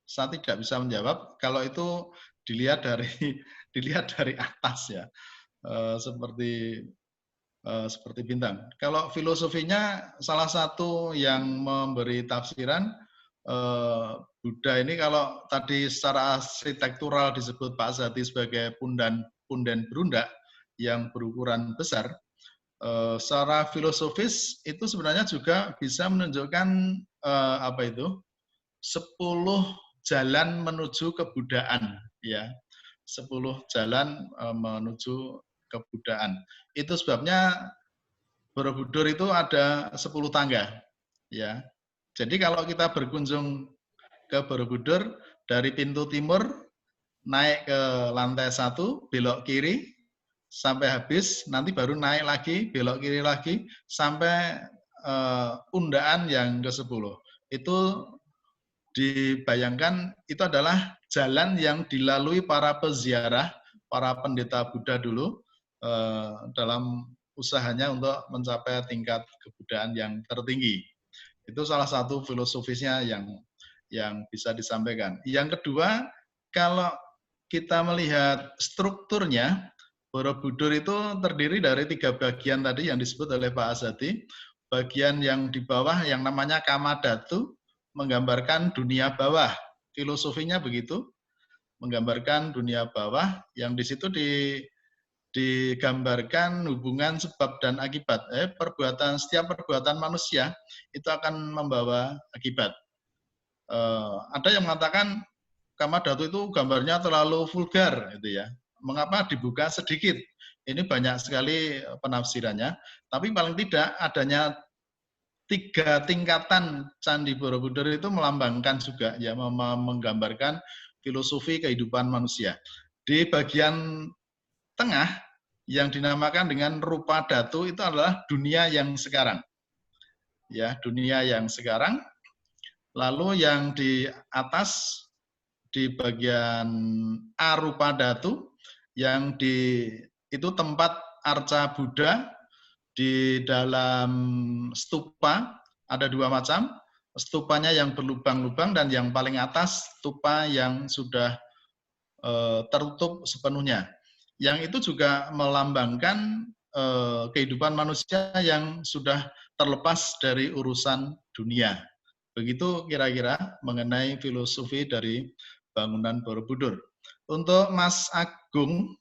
saya tidak bisa menjawab. Kalau itu dilihat dari atas ya, seperti bintang. Kalau filosofinya salah satu yang memberi tafsiran Buddha ini kalau tadi secara arsitektural disebut Pak Azhadi sebagai punden berundak yang berukuran besar, secara filosofis itu sebenarnya juga bisa menunjukkan 10 jalan menuju kebudayaan, ya, 10 jalan menuju kebudayaan. Itu sebabnya Borobudur itu ada 10 tangga, ya. Jadi kalau kita berkunjung ke Borobudur dari pintu timur naik ke lantai 1, belok kiri sampai habis, nanti baru naik lagi, belok kiri lagi sampai undaan yang ke-10. Itu dibayangkan itu adalah jalan yang dilalui para peziarah, para pendeta Buddha dulu dalam usahanya untuk mencapai tingkat kebudayaan yang tertinggi. Itu salah satu filosofisnya yang bisa disampaikan. Yang kedua, kalau kita melihat strukturnya, Borobudur itu terdiri dari 3 bagian tadi yang disebut oleh Pak Azhadi. Bagian yang di bawah yang namanya Kamadhatu, menggambarkan dunia bawah. Filosofinya begitu, menggambarkan dunia bawah, yang di situ digambarkan hubungan sebab dan akibat. Setiap perbuatan manusia itu akan membawa akibat. Ada yang mengatakan Kamadhatu itu gambarnya terlalu vulgar, gitu ya. Mengapa dibuka sedikit? Ini banyak sekali penafsirannya. Tapi paling tidak adanya 3 tingkatan Candi Borobudur itu melambangkan juga, ya, menggambarkan filosofi kehidupan manusia. Di bagian tengah yang dinamakan dengan rupa datu itu adalah dunia yang sekarang. Ya, dunia yang sekarang. Lalu yang di atas di bagian arupa datu yang itu tempat arca Buddha di dalam stupa, ada 2 macam. Stupanya yang berlubang-lubang dan yang paling atas stupa yang sudah tertutup sepenuhnya. Yang itu juga melambangkan kehidupan manusia yang sudah terlepas dari urusan dunia. Begitu kira-kira mengenai filosofi dari bangunan Borobudur. Untuk Mas Agung,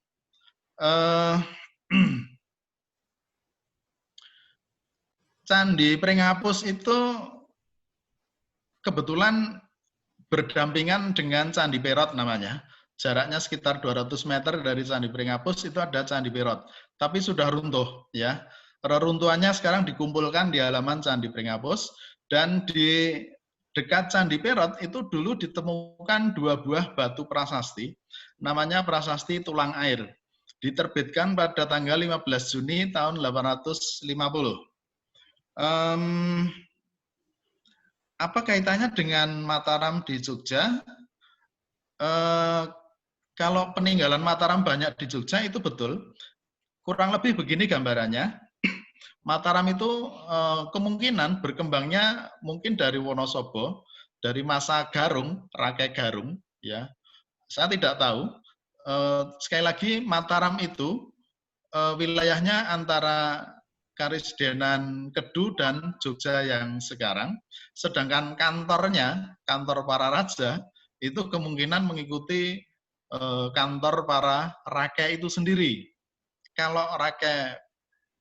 Candi Pringapus itu kebetulan berdampingan dengan Candi Perot namanya. Jaraknya sekitar 200 meter dari Candi Pringapus itu ada Candi Perot. Tapi sudah runtuh, ya. Reruntuhannya sekarang dikumpulkan di halaman Candi Pringapus, dan di dekat Candi Perot itu dulu ditemukan 2 buah batu prasasti, namanya prasasti Tulang Air. Diterbitkan pada tanggal 15 Juni tahun 850. Apa kaitannya dengan Mataram di Jogja? Kalau peninggalan Mataram banyak di Jogja itu betul. Kurang lebih begini gambarannya. Mataram itu kemungkinan berkembangnya mungkin dari Wonosobo, dari masa Garung, Rakai Garung, ya. Saya tidak tahu. Sekali lagi Mataram itu wilayahnya antara Karisdenan Kedu dan Jogja yang sekarang. Sedangkan kantornya, kantor para raja, itu kemungkinan mengikuti kantor para rakai itu sendiri. Kalau rakai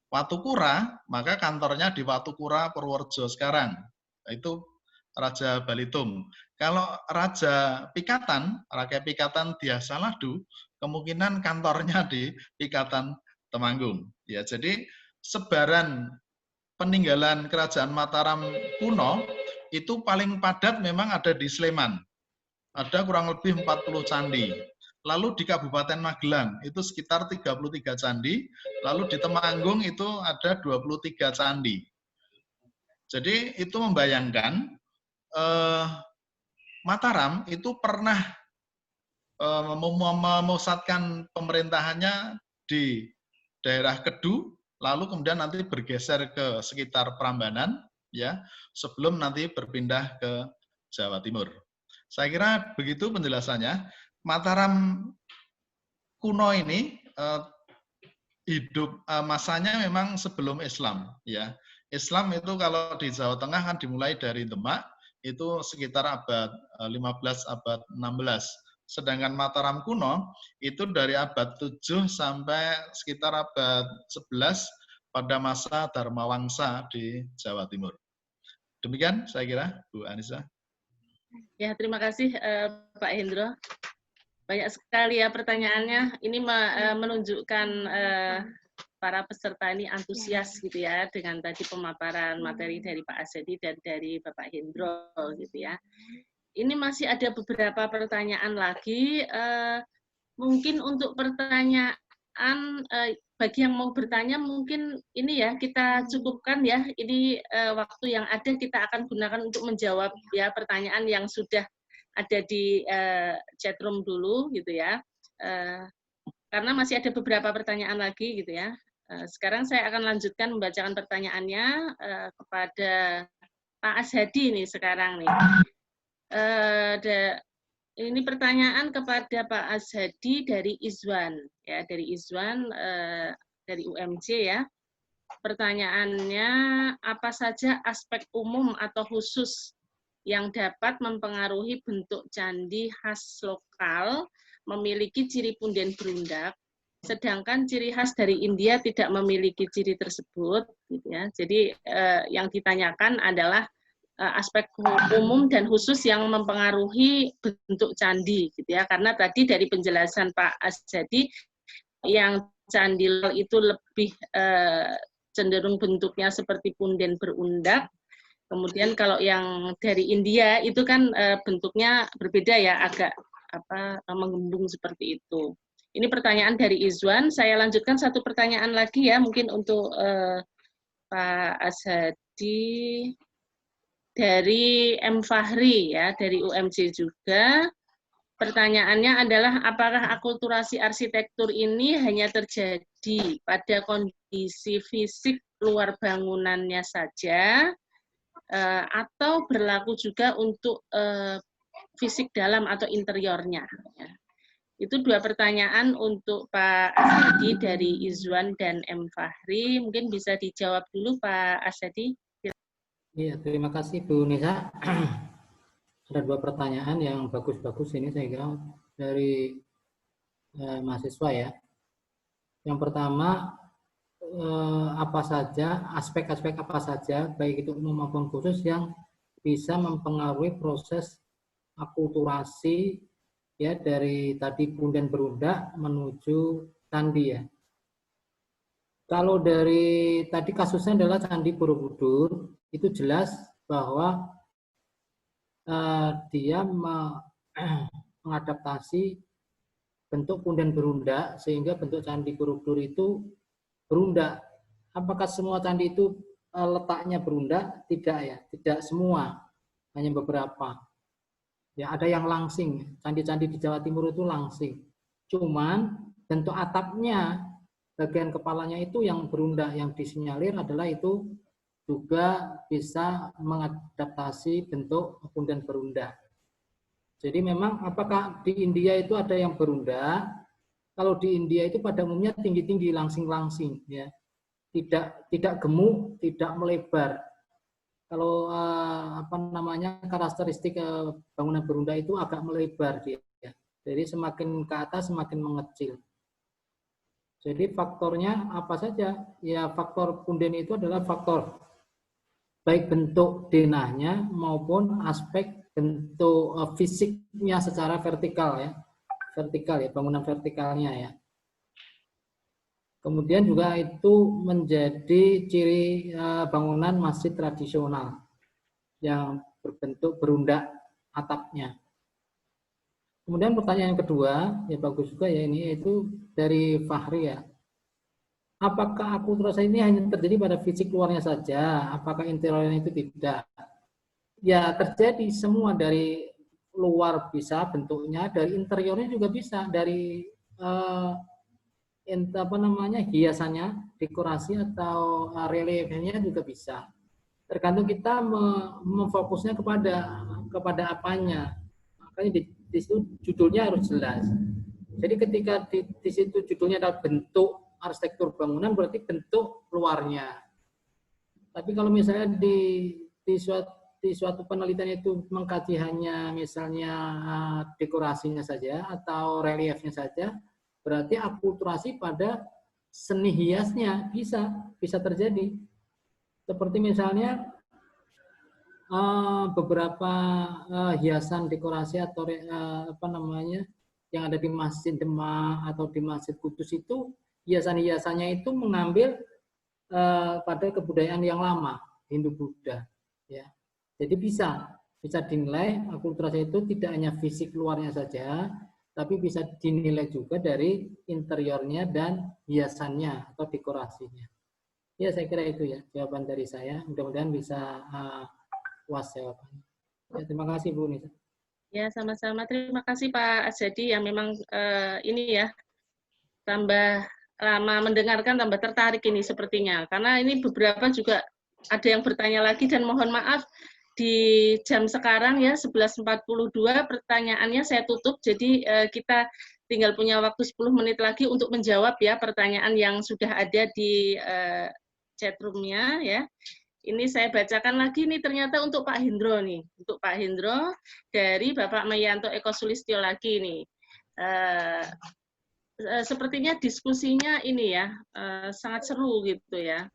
Watukura, maka kantornya di Watukura Purworejo sekarang. Itu Raja Balitung. Kalau Raja Pikatan, Rakai Pikatan Diasaladu, kemungkinan kantornya di Pikatan Temanggung. Ya, jadi sebaran peninggalan Kerajaan Mataram kuno itu paling padat memang ada di Sleman. Ada kurang lebih 40 candi. Lalu di Kabupaten Magelang itu sekitar 33 candi, lalu di Temanggung itu ada 23 candi. Jadi itu membayangkan Mataram itu pernah memusatkan pemerintahannya di daerah Kedu, lalu kemudian nanti bergeser ke sekitar Prambanan, ya, sebelum nanti berpindah ke Jawa Timur. Saya kira begitu penjelasannya. Mataram kuno ini hidup masanya memang sebelum Islam, ya. Islam itu kalau di Jawa Tengah kan dimulai dari Demak, itu sekitar abad 15, abad 16. Sedangkan Mataram kuno itu dari abad 7 sampai sekitar abad 11 pada masa Dharmawangsa di Jawa Timur. Demikian saya kira, Bu Anissa. Ya, terima kasih Pak Hendro. Banyak sekali ya pertanyaannya. Ini menunjukkan para peserta ini antusias gitu ya dengan tadi pemaparan materi dari Pak Azhadi dan dari Bapak Hendro gitu ya. Ini masih ada beberapa pertanyaan lagi. Mungkin untuk pertanyaan bagi yang mau bertanya mungkin ini ya kita cukupkan ya. Ini waktu yang ada kita akan gunakan untuk menjawab ya pertanyaan yang sudah ada di chatroom dulu gitu ya. Karena masih ada beberapa pertanyaan lagi gitu ya. Sekarang saya akan lanjutkan membacakan pertanyaannya kepada Pak Azhadi nih sekarang nih. Ini pertanyaan kepada Pak Azhadi dari Izwan ya, dari Izwan dari UMJ ya. Pertanyaannya, apa saja aspek umum atau khusus yang dapat mempengaruhi bentuk candi khas lokal memiliki ciri punden berundak, sedangkan ciri khas dari India tidak memiliki ciri tersebut, gitu ya. Jadi yang ditanyakan adalah aspek umum dan khusus yang mempengaruhi bentuk candi, gitu ya. Karena tadi dari penjelasan Pak Azhadi, yang candi itu lebih cenderung bentuknya seperti punden berundak. Kemudian kalau yang dari India itu kan bentuknya berbeda ya, agak menggembung seperti itu. Ini pertanyaan dari Izwan. Saya lanjutkan satu pertanyaan lagi ya, mungkin untuk Pak Azhadi dari M. Fahri ya, dari UMJ juga. Pertanyaannya adalah apakah akulturasi arsitektur ini hanya terjadi pada kondisi fisik luar bangunannya saja, atau berlaku juga untuk fisik dalam atau interiornya. Ya. Itu dua pertanyaan untuk Pak Azhadi dari Izwan dan M. Fahri. Mungkin bisa dijawab dulu Pak Azhadi. Iya, terima kasih Bu Nisa. Ada dua pertanyaan yang bagus-bagus ini saya kira dari mahasiswa ya. Yang pertama, apa saja, aspek-aspek apa saja, baik itu umum maupun khusus yang bisa mempengaruhi proses akulturasi ya dari tadi punden berundak menuju candi ya. Kalau dari tadi kasusnya adalah Candi Borobudur, itu jelas bahwa dia mengadaptasi bentuk punden berundak sehingga bentuk Candi Borobudur itu berundak. Apakah semua candi itu letaknya berundak? Tidak ya, tidak semua, hanya beberapa. Ya, ada yang langsing, candi-candi di Jawa Timur itu langsing. Cuman bentuk atapnya, bagian kepalanya itu yang berundak, yang disinyalir adalah itu juga bisa mengadaptasi bentuk punden berundak. Jadi memang apakah di India itu ada yang berundak? Kalau di India itu pada umumnya tinggi-tinggi, langsing-langsing, ya, tidak gemuk, tidak melebar. Kalau karakteristik bangunan berundak itu agak melebar dia. Jadi semakin ke atas semakin mengecil. Jadi faktornya apa saja? Ya faktor punden itu adalah faktor baik bentuk denahnya maupun aspek bentuk fisiknya secara vertikal ya. Vertikal ya, bangunan vertikalnya ya. Kemudian juga itu menjadi ciri bangunan masjid tradisional yang berbentuk berundak atapnya. Kemudian pertanyaan yang kedua, ya bagus juga ya ini, yaitu dari Fahri ya. Apakah akulturasi ini hanya terjadi pada fisik luarnya saja? Apakah interiornya itu tidak? Ya terjadi semua, dari luar bisa bentuknya, dari interiornya juga bisa, dari hiasannya, dekorasi atau reliefnya juga bisa. Tergantung kita memfokusnya kepada apanya. Makanya di situ judulnya harus jelas. Jadi ketika di situ judulnya adalah bentuk arsitektur bangunan, berarti bentuk luarnya. Tapi kalau misalnya di suatu di suatu penelitian itu mengkaji hanya misalnya dekorasinya saja atau reliefnya saja, berarti akulturasi pada seni hiasnya bisa terjadi. Seperti misalnya beberapa hiasan dekorasi atau apa namanya yang ada di Masjid Demak atau di Masjid Kudus itu hiasan-hiasannya itu mengambil pada kebudayaan yang lama, Hindu-Buddha. Ya. Jadi bisa dinilai akulturasi itu tidak hanya fisik luarnya saja, tapi bisa dinilai juga dari interiornya dan hiasannya atau dekorasinya. Ya, saya kira itu ya jawaban dari saya. Mudah-mudahan bisa puas jawabannya. Ya, terima kasih Bu Nisa. Ya, sama-sama. Terima kasih Pak Azhadi yang memang ini ya tambah lama mendengarkan, tambah tertarik ini sepertinya. Karena ini beberapa juga ada yang bertanya lagi dan mohon maaf di jam sekarang ya 11.42 pertanyaannya saya tutup. Jadi kita tinggal punya waktu 10 menit lagi untuk menjawab ya pertanyaan yang sudah ada di chat room-nya ya. Ini saya bacakan lagi nih ternyata untuk Pak Hendro nih. Untuk Pak Hendro dari Bapak Mayanto Eko Sulistyo lagi nih. Sepertinya diskusinya ini ya sangat seru gitu ya,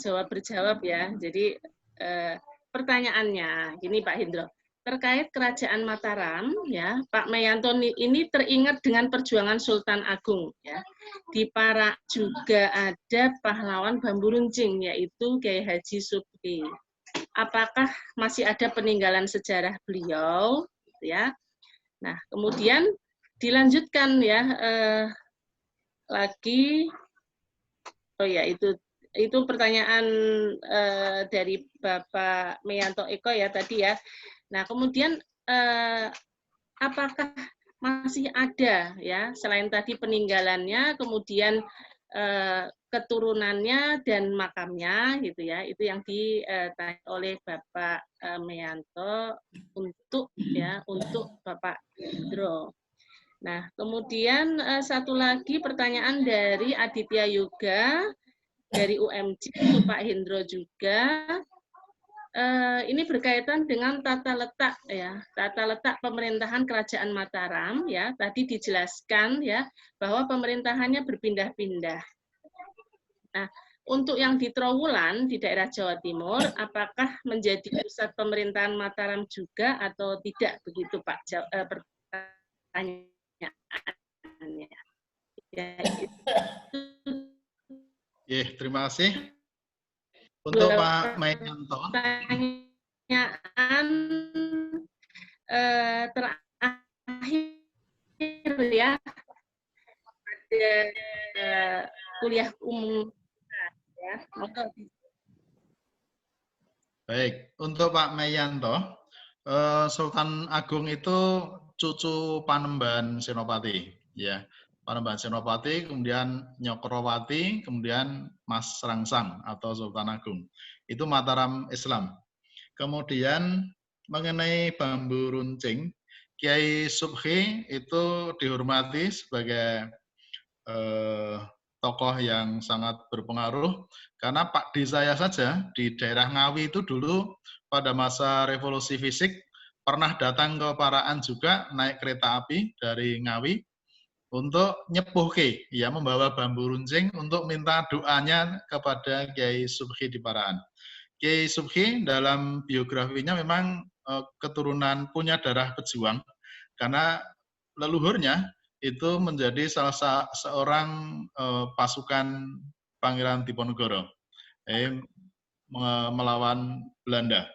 jawab berjawab ya. Jadi pertanyaannya gini Pak Hendro, terkait Kerajaan Mataram ya, Pak Mayanto ini teringat dengan perjuangan Sultan Agung ya. Di Parak juga ada pahlawan bambu runcing yaitu Kiai Haji Subhi. Apakah masih ada peninggalan sejarah beliau ya? Nah, kemudian dilanjutkan ya lagi, oh ya itu pertanyaan dari Bapak Mayanto Eko ya tadi ya. Nah kemudian apakah masih ada ya selain tadi peninggalannya, kemudian keturunannya dan makamnya gitu ya, itu yang ditanya oleh Bapak Mayanto untuk Bapak Hendro. Nah, kemudian satu lagi pertanyaan dari Aditya Yoga dari UMJ untuk Pak Hendro juga. Ini berkaitan dengan tata letak ya, tata letak pemerintahan Kerajaan Mataram ya. Tadi dijelaskan ya bahwa pemerintahannya berpindah-pindah. Nah, untuk yang di Trowulan di daerah Jawa Timur, apakah menjadi pusat pemerintahan Mataram juga atau tidak begitu Pak? Pertanyaan. Ya, terima kasih. Untuk Pak Mayanto. Pertanyaan terakhir ya, ada kuliah umum ya. Baik, untuk Pak Mayanto, Sultan Agung itu cucu Panembahan Senopati, ya. Panembahan Senopati, kemudian Nyokrowati, kemudian Mas Rangsang atau Sultan Agung. Itu Mataram Islam. Kemudian mengenai bambu runcing, Kiai Subhi itu dihormati sebagai tokoh yang sangat berpengaruh karena Pak D saya saja di daerah Ngawi itu dulu pada masa revolusi fisik pernah datang ke Paraan juga naik kereta api dari Ngawi untuk nyepuhke, ya membawa bambu runcing untuk minta doanya kepada Kiai Subhi di Paraan. Kiai Subhi dalam biografinya memang keturunan punya darah pejuang karena leluhurnya itu menjadi salah seorang pasukan Pangeran Diponegoro melawan Belanda.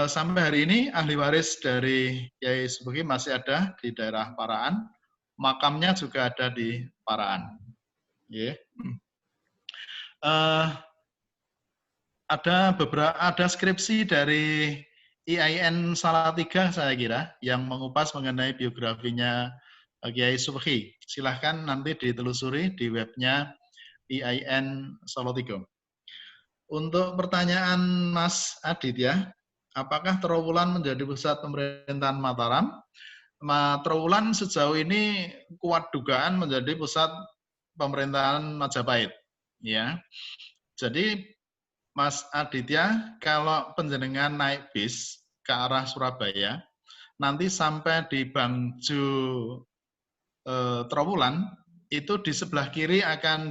Sampai hari ini ahli waris dari Kiai Subhi masih ada di daerah Paraan, makamnya juga ada di Paraan. Yeah. Ada skripsi dari IAIN Salatiga saya kira yang mengupas mengenai biografinya Kiai Subhi. Silahkan nanti ditelusuri di webnya IAIN Salatiga. Untuk pertanyaan Mas Adit ya, apakah Trowulan menjadi pusat pemerintahan Mataram? Trowulan sejauh ini kuat dugaan menjadi pusat pemerintahan Majapahit. Ya, jadi Mas Aditya, kalau penjenengan naik bis ke arah Surabaya, nanti sampai di Bangjo Trowulan, itu di sebelah kiri akan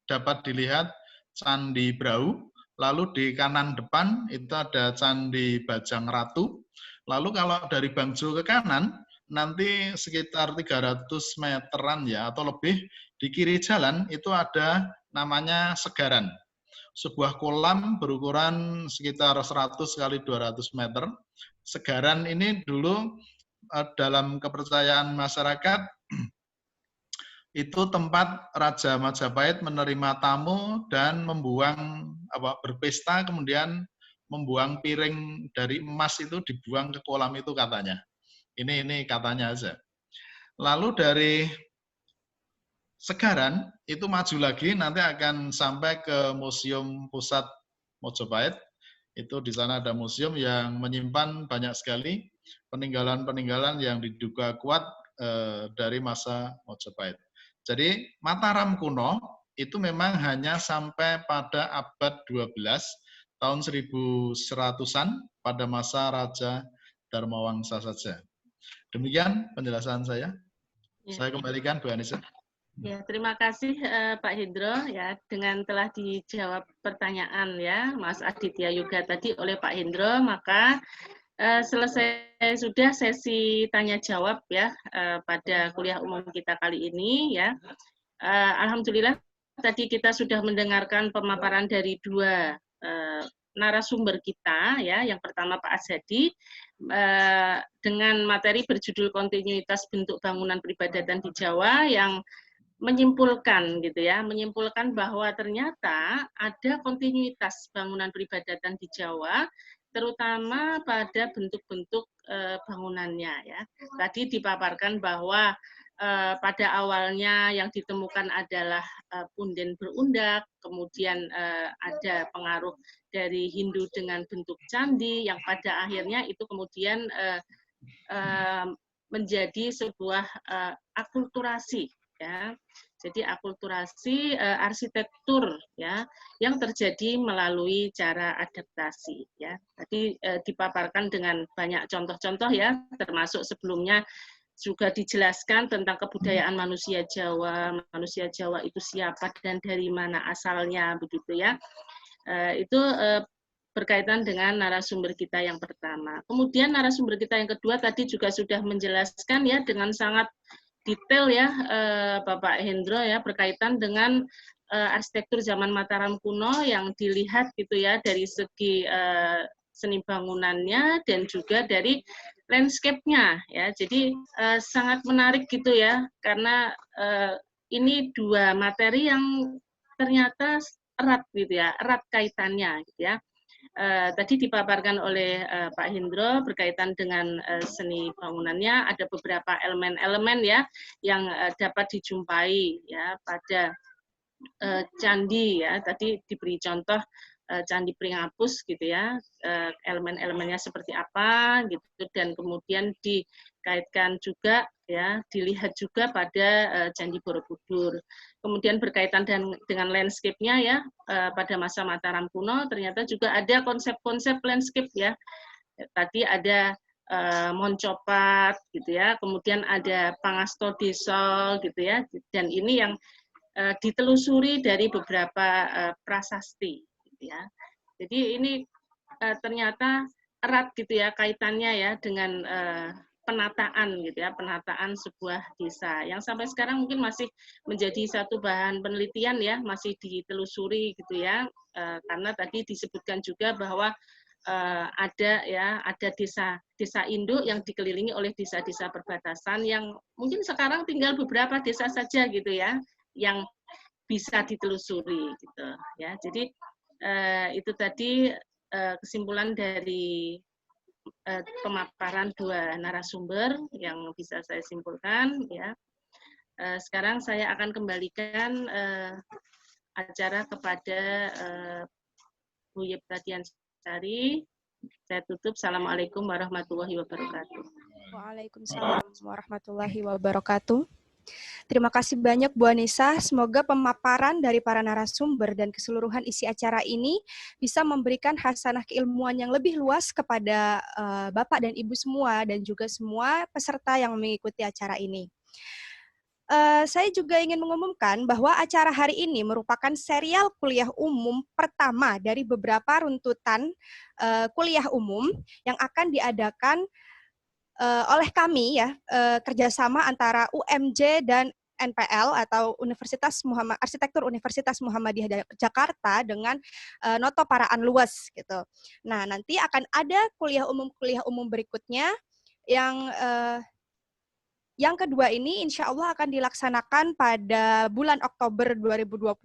dapat dilihat Candi Brau, lalu di kanan depan itu ada Candi Bajang Ratu, lalu kalau dari Bangjo ke kanan, nanti sekitar 300 meteran ya atau lebih, di kiri jalan itu ada namanya Segaran. Sebuah kolam berukuran sekitar 100 kali 200 meter. Segaran ini dulu dalam kepercayaan masyarakat itu tempat Raja Majapahit menerima tamu dan membuang berpesta, kemudian membuang piring dari emas itu dibuang ke kolam itu katanya. Ini katanya aja. Lalu dari Segaran itu maju lagi nanti akan sampai ke Museum Pusat Mojopahit. Itu di sana ada museum yang menyimpan banyak sekali peninggalan-peninggalan yang diduga kuat dari masa Mojopahit. Jadi Mataram kuno itu memang hanya sampai pada abad 12 tahun 1100-an pada masa Raja Dharmawangsa saja. Demikian penjelasan saya. Ya. Saya kembalikan Bu Anissa. Ya, terima kasih Pak Hendro ya, dengan telah dijawab pertanyaan ya Mas Aditya Yoga tadi oleh Pak Hendro, maka selesai sudah sesi tanya jawab ya pada kuliah umum kita kali ini ya. Alhamdulillah tadi kita sudah mendengarkan pemaparan dari dua narasumber kita ya. Yang pertama Pak Azhadi dengan materi berjudul kontinuitas bentuk bangunan peribadatan di Jawa yang menyimpulkan gitu ya, menyimpulkan bahwa ternyata ada kontinuitas bangunan peribadatan di Jawa, terutama pada bentuk-bentuk bangunannya ya. Tadi dipaparkan bahwa pada awalnya yang ditemukan adalah punden berundak, kemudian ada pengaruh dari Hindu dengan bentuk candi, yang pada akhirnya itu kemudian menjadi sebuah akulturasi. Ya, jadi akulturasi arsitektur ya yang terjadi melalui cara adaptasi ya. Tadi dipaparkan dengan banyak contoh-contoh ya, termasuk sebelumnya juga dijelaskan tentang kebudayaan manusia Jawa itu siapa dan dari mana asalnya begitu ya. Itu berkaitan dengan narasumber kita yang pertama. Kemudian narasumber kita yang kedua tadi juga sudah menjelaskan ya dengan sangat detail ya Bapak Hendro ya berkaitan dengan arsitektur zaman Mataram kuno yang dilihat gitu ya dari segi seni bangunannya dan juga dari landscape-nya ya. Jadi sangat menarik gitu ya karena ini dua materi yang ternyata erat gitu ya, erat kaitannya gitu ya. Tadi dipaparkan oleh Pak Hendro berkaitan dengan seni bangunannya, ada beberapa elemen-elemen ya yang dapat dijumpai ya pada candi ya. Tadi diberi contoh Candi Pringapus gitu ya, elemen-elemennya seperti apa gitu, dan kemudian dikaitkan juga ya, dilihat juga pada Candi Borobudur. Kemudian berkaitan dengan landscape-nya ya, pada masa Mataram kuno ternyata juga ada konsep-konsep landscape ya. Tadi ada Moncopat gitu ya, kemudian ada Pangasto Desol gitu ya, dan ini yang ditelusuri dari beberapa prasasti. Ya. Jadi ini ternyata erat gitu ya kaitannya ya dengan penataan gitu ya, penataan sebuah desa yang sampai sekarang mungkin masih menjadi satu bahan penelitian ya, masih ditelusuri gitu ya, karena tadi disebutkan juga bahwa ada desa induk yang dikelilingi oleh desa-desa perbatasan yang mungkin sekarang tinggal beberapa desa saja gitu ya yang bisa ditelusuri gitu ya. Jadi itu tadi kesimpulan dari pemaparan dua narasumber yang bisa saya simpulkan ya. Sekarang saya akan kembalikan acara kepada Bu Yipta Diansari. Saya tutup. Assalamualaikum warahmatullahi wabarakatuh. Waalaikumsalam warahmatullahi wabarakatuh. Terima kasih banyak Bu Anissa. Semoga pemaparan dari para narasumber dan keseluruhan isi acara ini bisa memberikan hasanah keilmuan yang lebih luas kepada Bapak dan Ibu semua dan juga semua peserta yang mengikuti acara ini. Saya juga ingin mengumumkan bahwa acara hari ini merupakan serial kuliah umum pertama dari beberapa runtutan kuliah umum yang akan diadakan oleh kami ya, kerjasama antara UMJ dan NPL atau Arsitektur Universitas Muhammadiyah Jakarta dengan Noto Paraan Luas gitu. Nah, nanti akan ada kuliah umum berikutnya yang kedua ini insya Allah akan dilaksanakan pada bulan Oktober 2020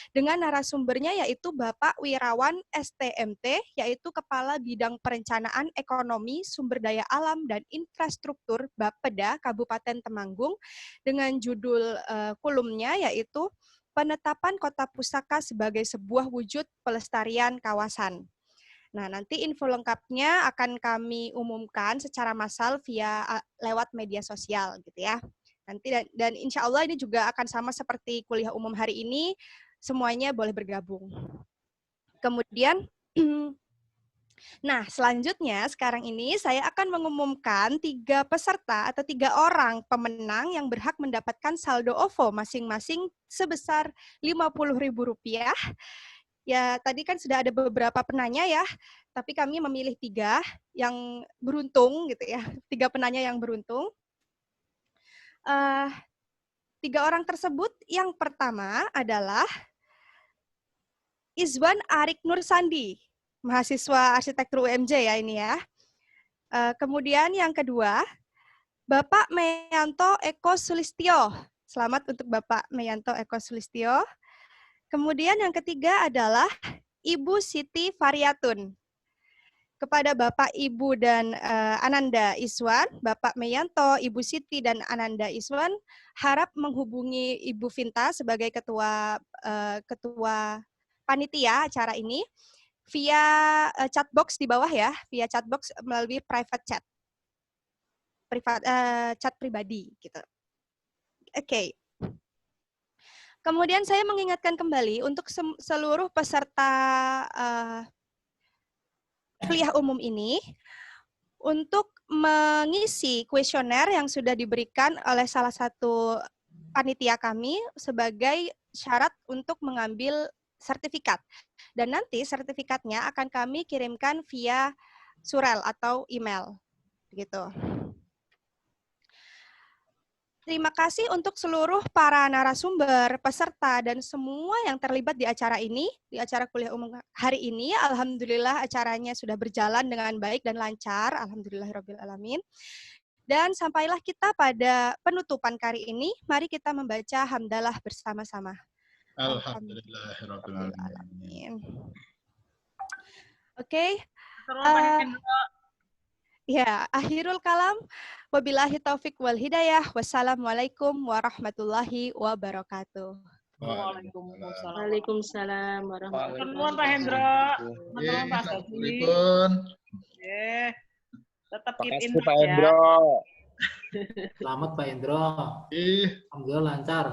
dengan narasumbernya yaitu Bapak Wirawan STMT, yaitu Kepala Bidang Perencanaan Ekonomi, Sumber Daya Alam, dan Infrastruktur Bapeda Kabupaten Temanggung dengan judul kulumnya yaitu Penetapan Kota Pusaka sebagai sebuah wujud pelestarian kawasan. Nah, nanti info lengkapnya akan kami umumkan secara massal lewat media sosial gitu ya. Nanti dan insya Allah ini juga akan sama seperti kuliah umum hari ini, semuanya boleh bergabung. Kemudian, nah selanjutnya sekarang ini saya akan mengumumkan 3 peserta atau 3 orang pemenang yang berhak mendapatkan saldo OVO masing-masing sebesar Rp50.000. Ya, tadi kan sudah ada beberapa penanya ya, tapi kami memilih 3 yang beruntung gitu ya, 3 penanya yang beruntung. 3 orang tersebut, yang pertama adalah Izwan Arik Nur Sandi, mahasiswa arsitektur UMJ ya ini ya. Kemudian yang kedua, Bapak Meyanto Eko Sulistyo. Selamat untuk Bapak Meyanto Eko Sulistyo. Kemudian yang ketiga adalah Ibu Siti Variatun. Kepada Bapak, Ibu, dan Ananda Iswan, Bapak Meyanto, Ibu Siti, dan Ananda Iswan, harap menghubungi Ibu Vinta sebagai ketua panitia acara ini via chatbox di bawah ya, via chatbox melalui private chat, chat pribadi gitu. Oke. Kemudian saya mengingatkan kembali untuk seluruh peserta kuliah umum ini untuk mengisi kuesioner yang sudah diberikan oleh salah satu panitia kami sebagai syarat untuk mengambil sertifikat. Dan nanti sertifikatnya akan kami kirimkan via surel atau email. Gitu. Terima kasih untuk seluruh para narasumber, peserta, dan semua yang terlibat di acara ini, di acara kuliah umum hari ini. Alhamdulillah acaranya sudah berjalan dengan baik dan lancar. Alhamdulillahirabbil alamin. Dan sampailah kita pada penutupan kali ini. Mari kita membaca hamdalah bersama-sama. Alhamdulillahirabbil alamin. Oke. Ya, akhirul kalam. Wabillahi taufik wal hidayah. Wassalamualaikum warahmatullahi wabarakatuh. Waalaikumsalam. Waalaikumsalam warahmatullahi Nuwun Pak Hendro. Nuwun Pak Dadi. Nggih. Tetap keep in touch Pak ya. Hendro. Selamat Pak Hendro. Alhamdulillah lancar.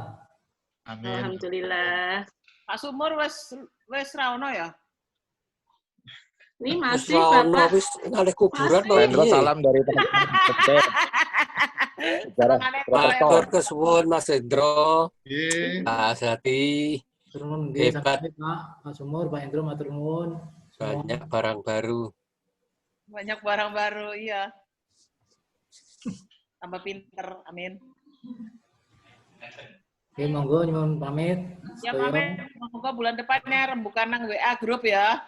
Amin. Alhamdulillah. Pak Sumur wis ra ono ya? Ini masih Bapak. Wis ngalih kuburan Masih. Pak Hendro salam dari teman-teman. Matur kesuwun Mas Hendro. Nggih. Mas Hati. Hebat Pak Sumur, Pak Hendro matur nuwun. Banyak barang baru. Banyak barang baru, iya. Tambah pinter, amin. Oke, monggo nyuwun pamit. Ya pamit, semoga bulan depannya rembukan nang WA grup ya.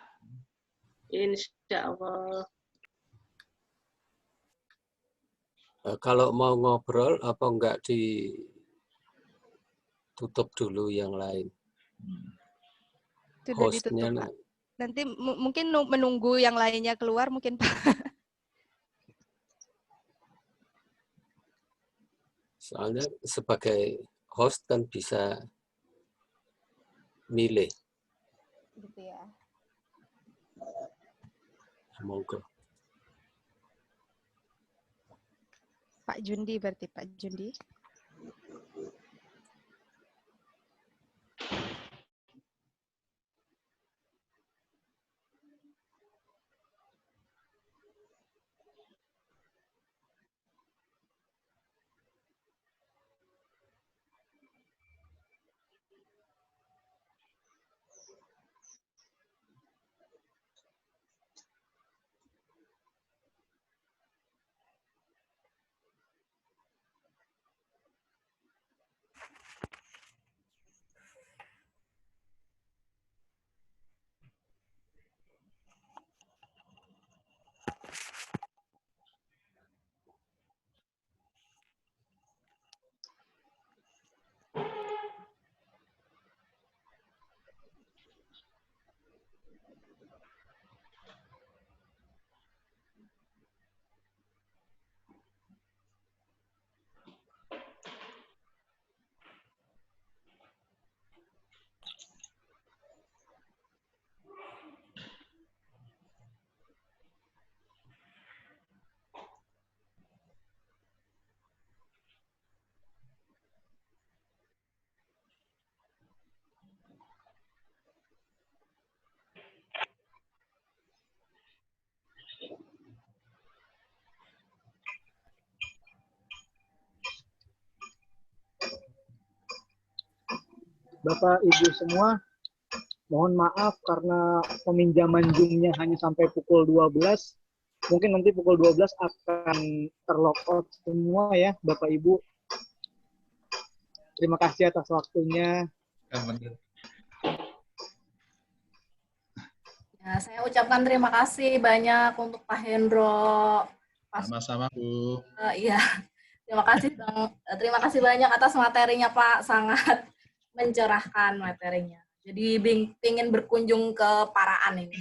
Insya Allah. Kalau mau ngobrol, apa enggak ditutup dulu yang lain? Sudah ditutup, Pak. Nanti mungkin menunggu yang lainnya keluar, mungkin Pak. Soalnya sebagai host kan bisa milih. Gitu ya. Monggo. Pak Jundi berarti Pak Jundi. Bapak Ibu semua, mohon maaf karena peminjaman Zoom-nya hanya sampai pukul 12. Mungkin nanti pukul 12 akan terlock-out semua ya Bapak Ibu. Terima kasih atas waktunya. Ya, saya ucapkan terima kasih banyak untuk Pak Hendro. Sama-sama, Bu. Iya, terima kasih banyak atas materinya, Pak. Sangat mencerahkan materinya. Jadi ingin berkunjung ke Paraan ini.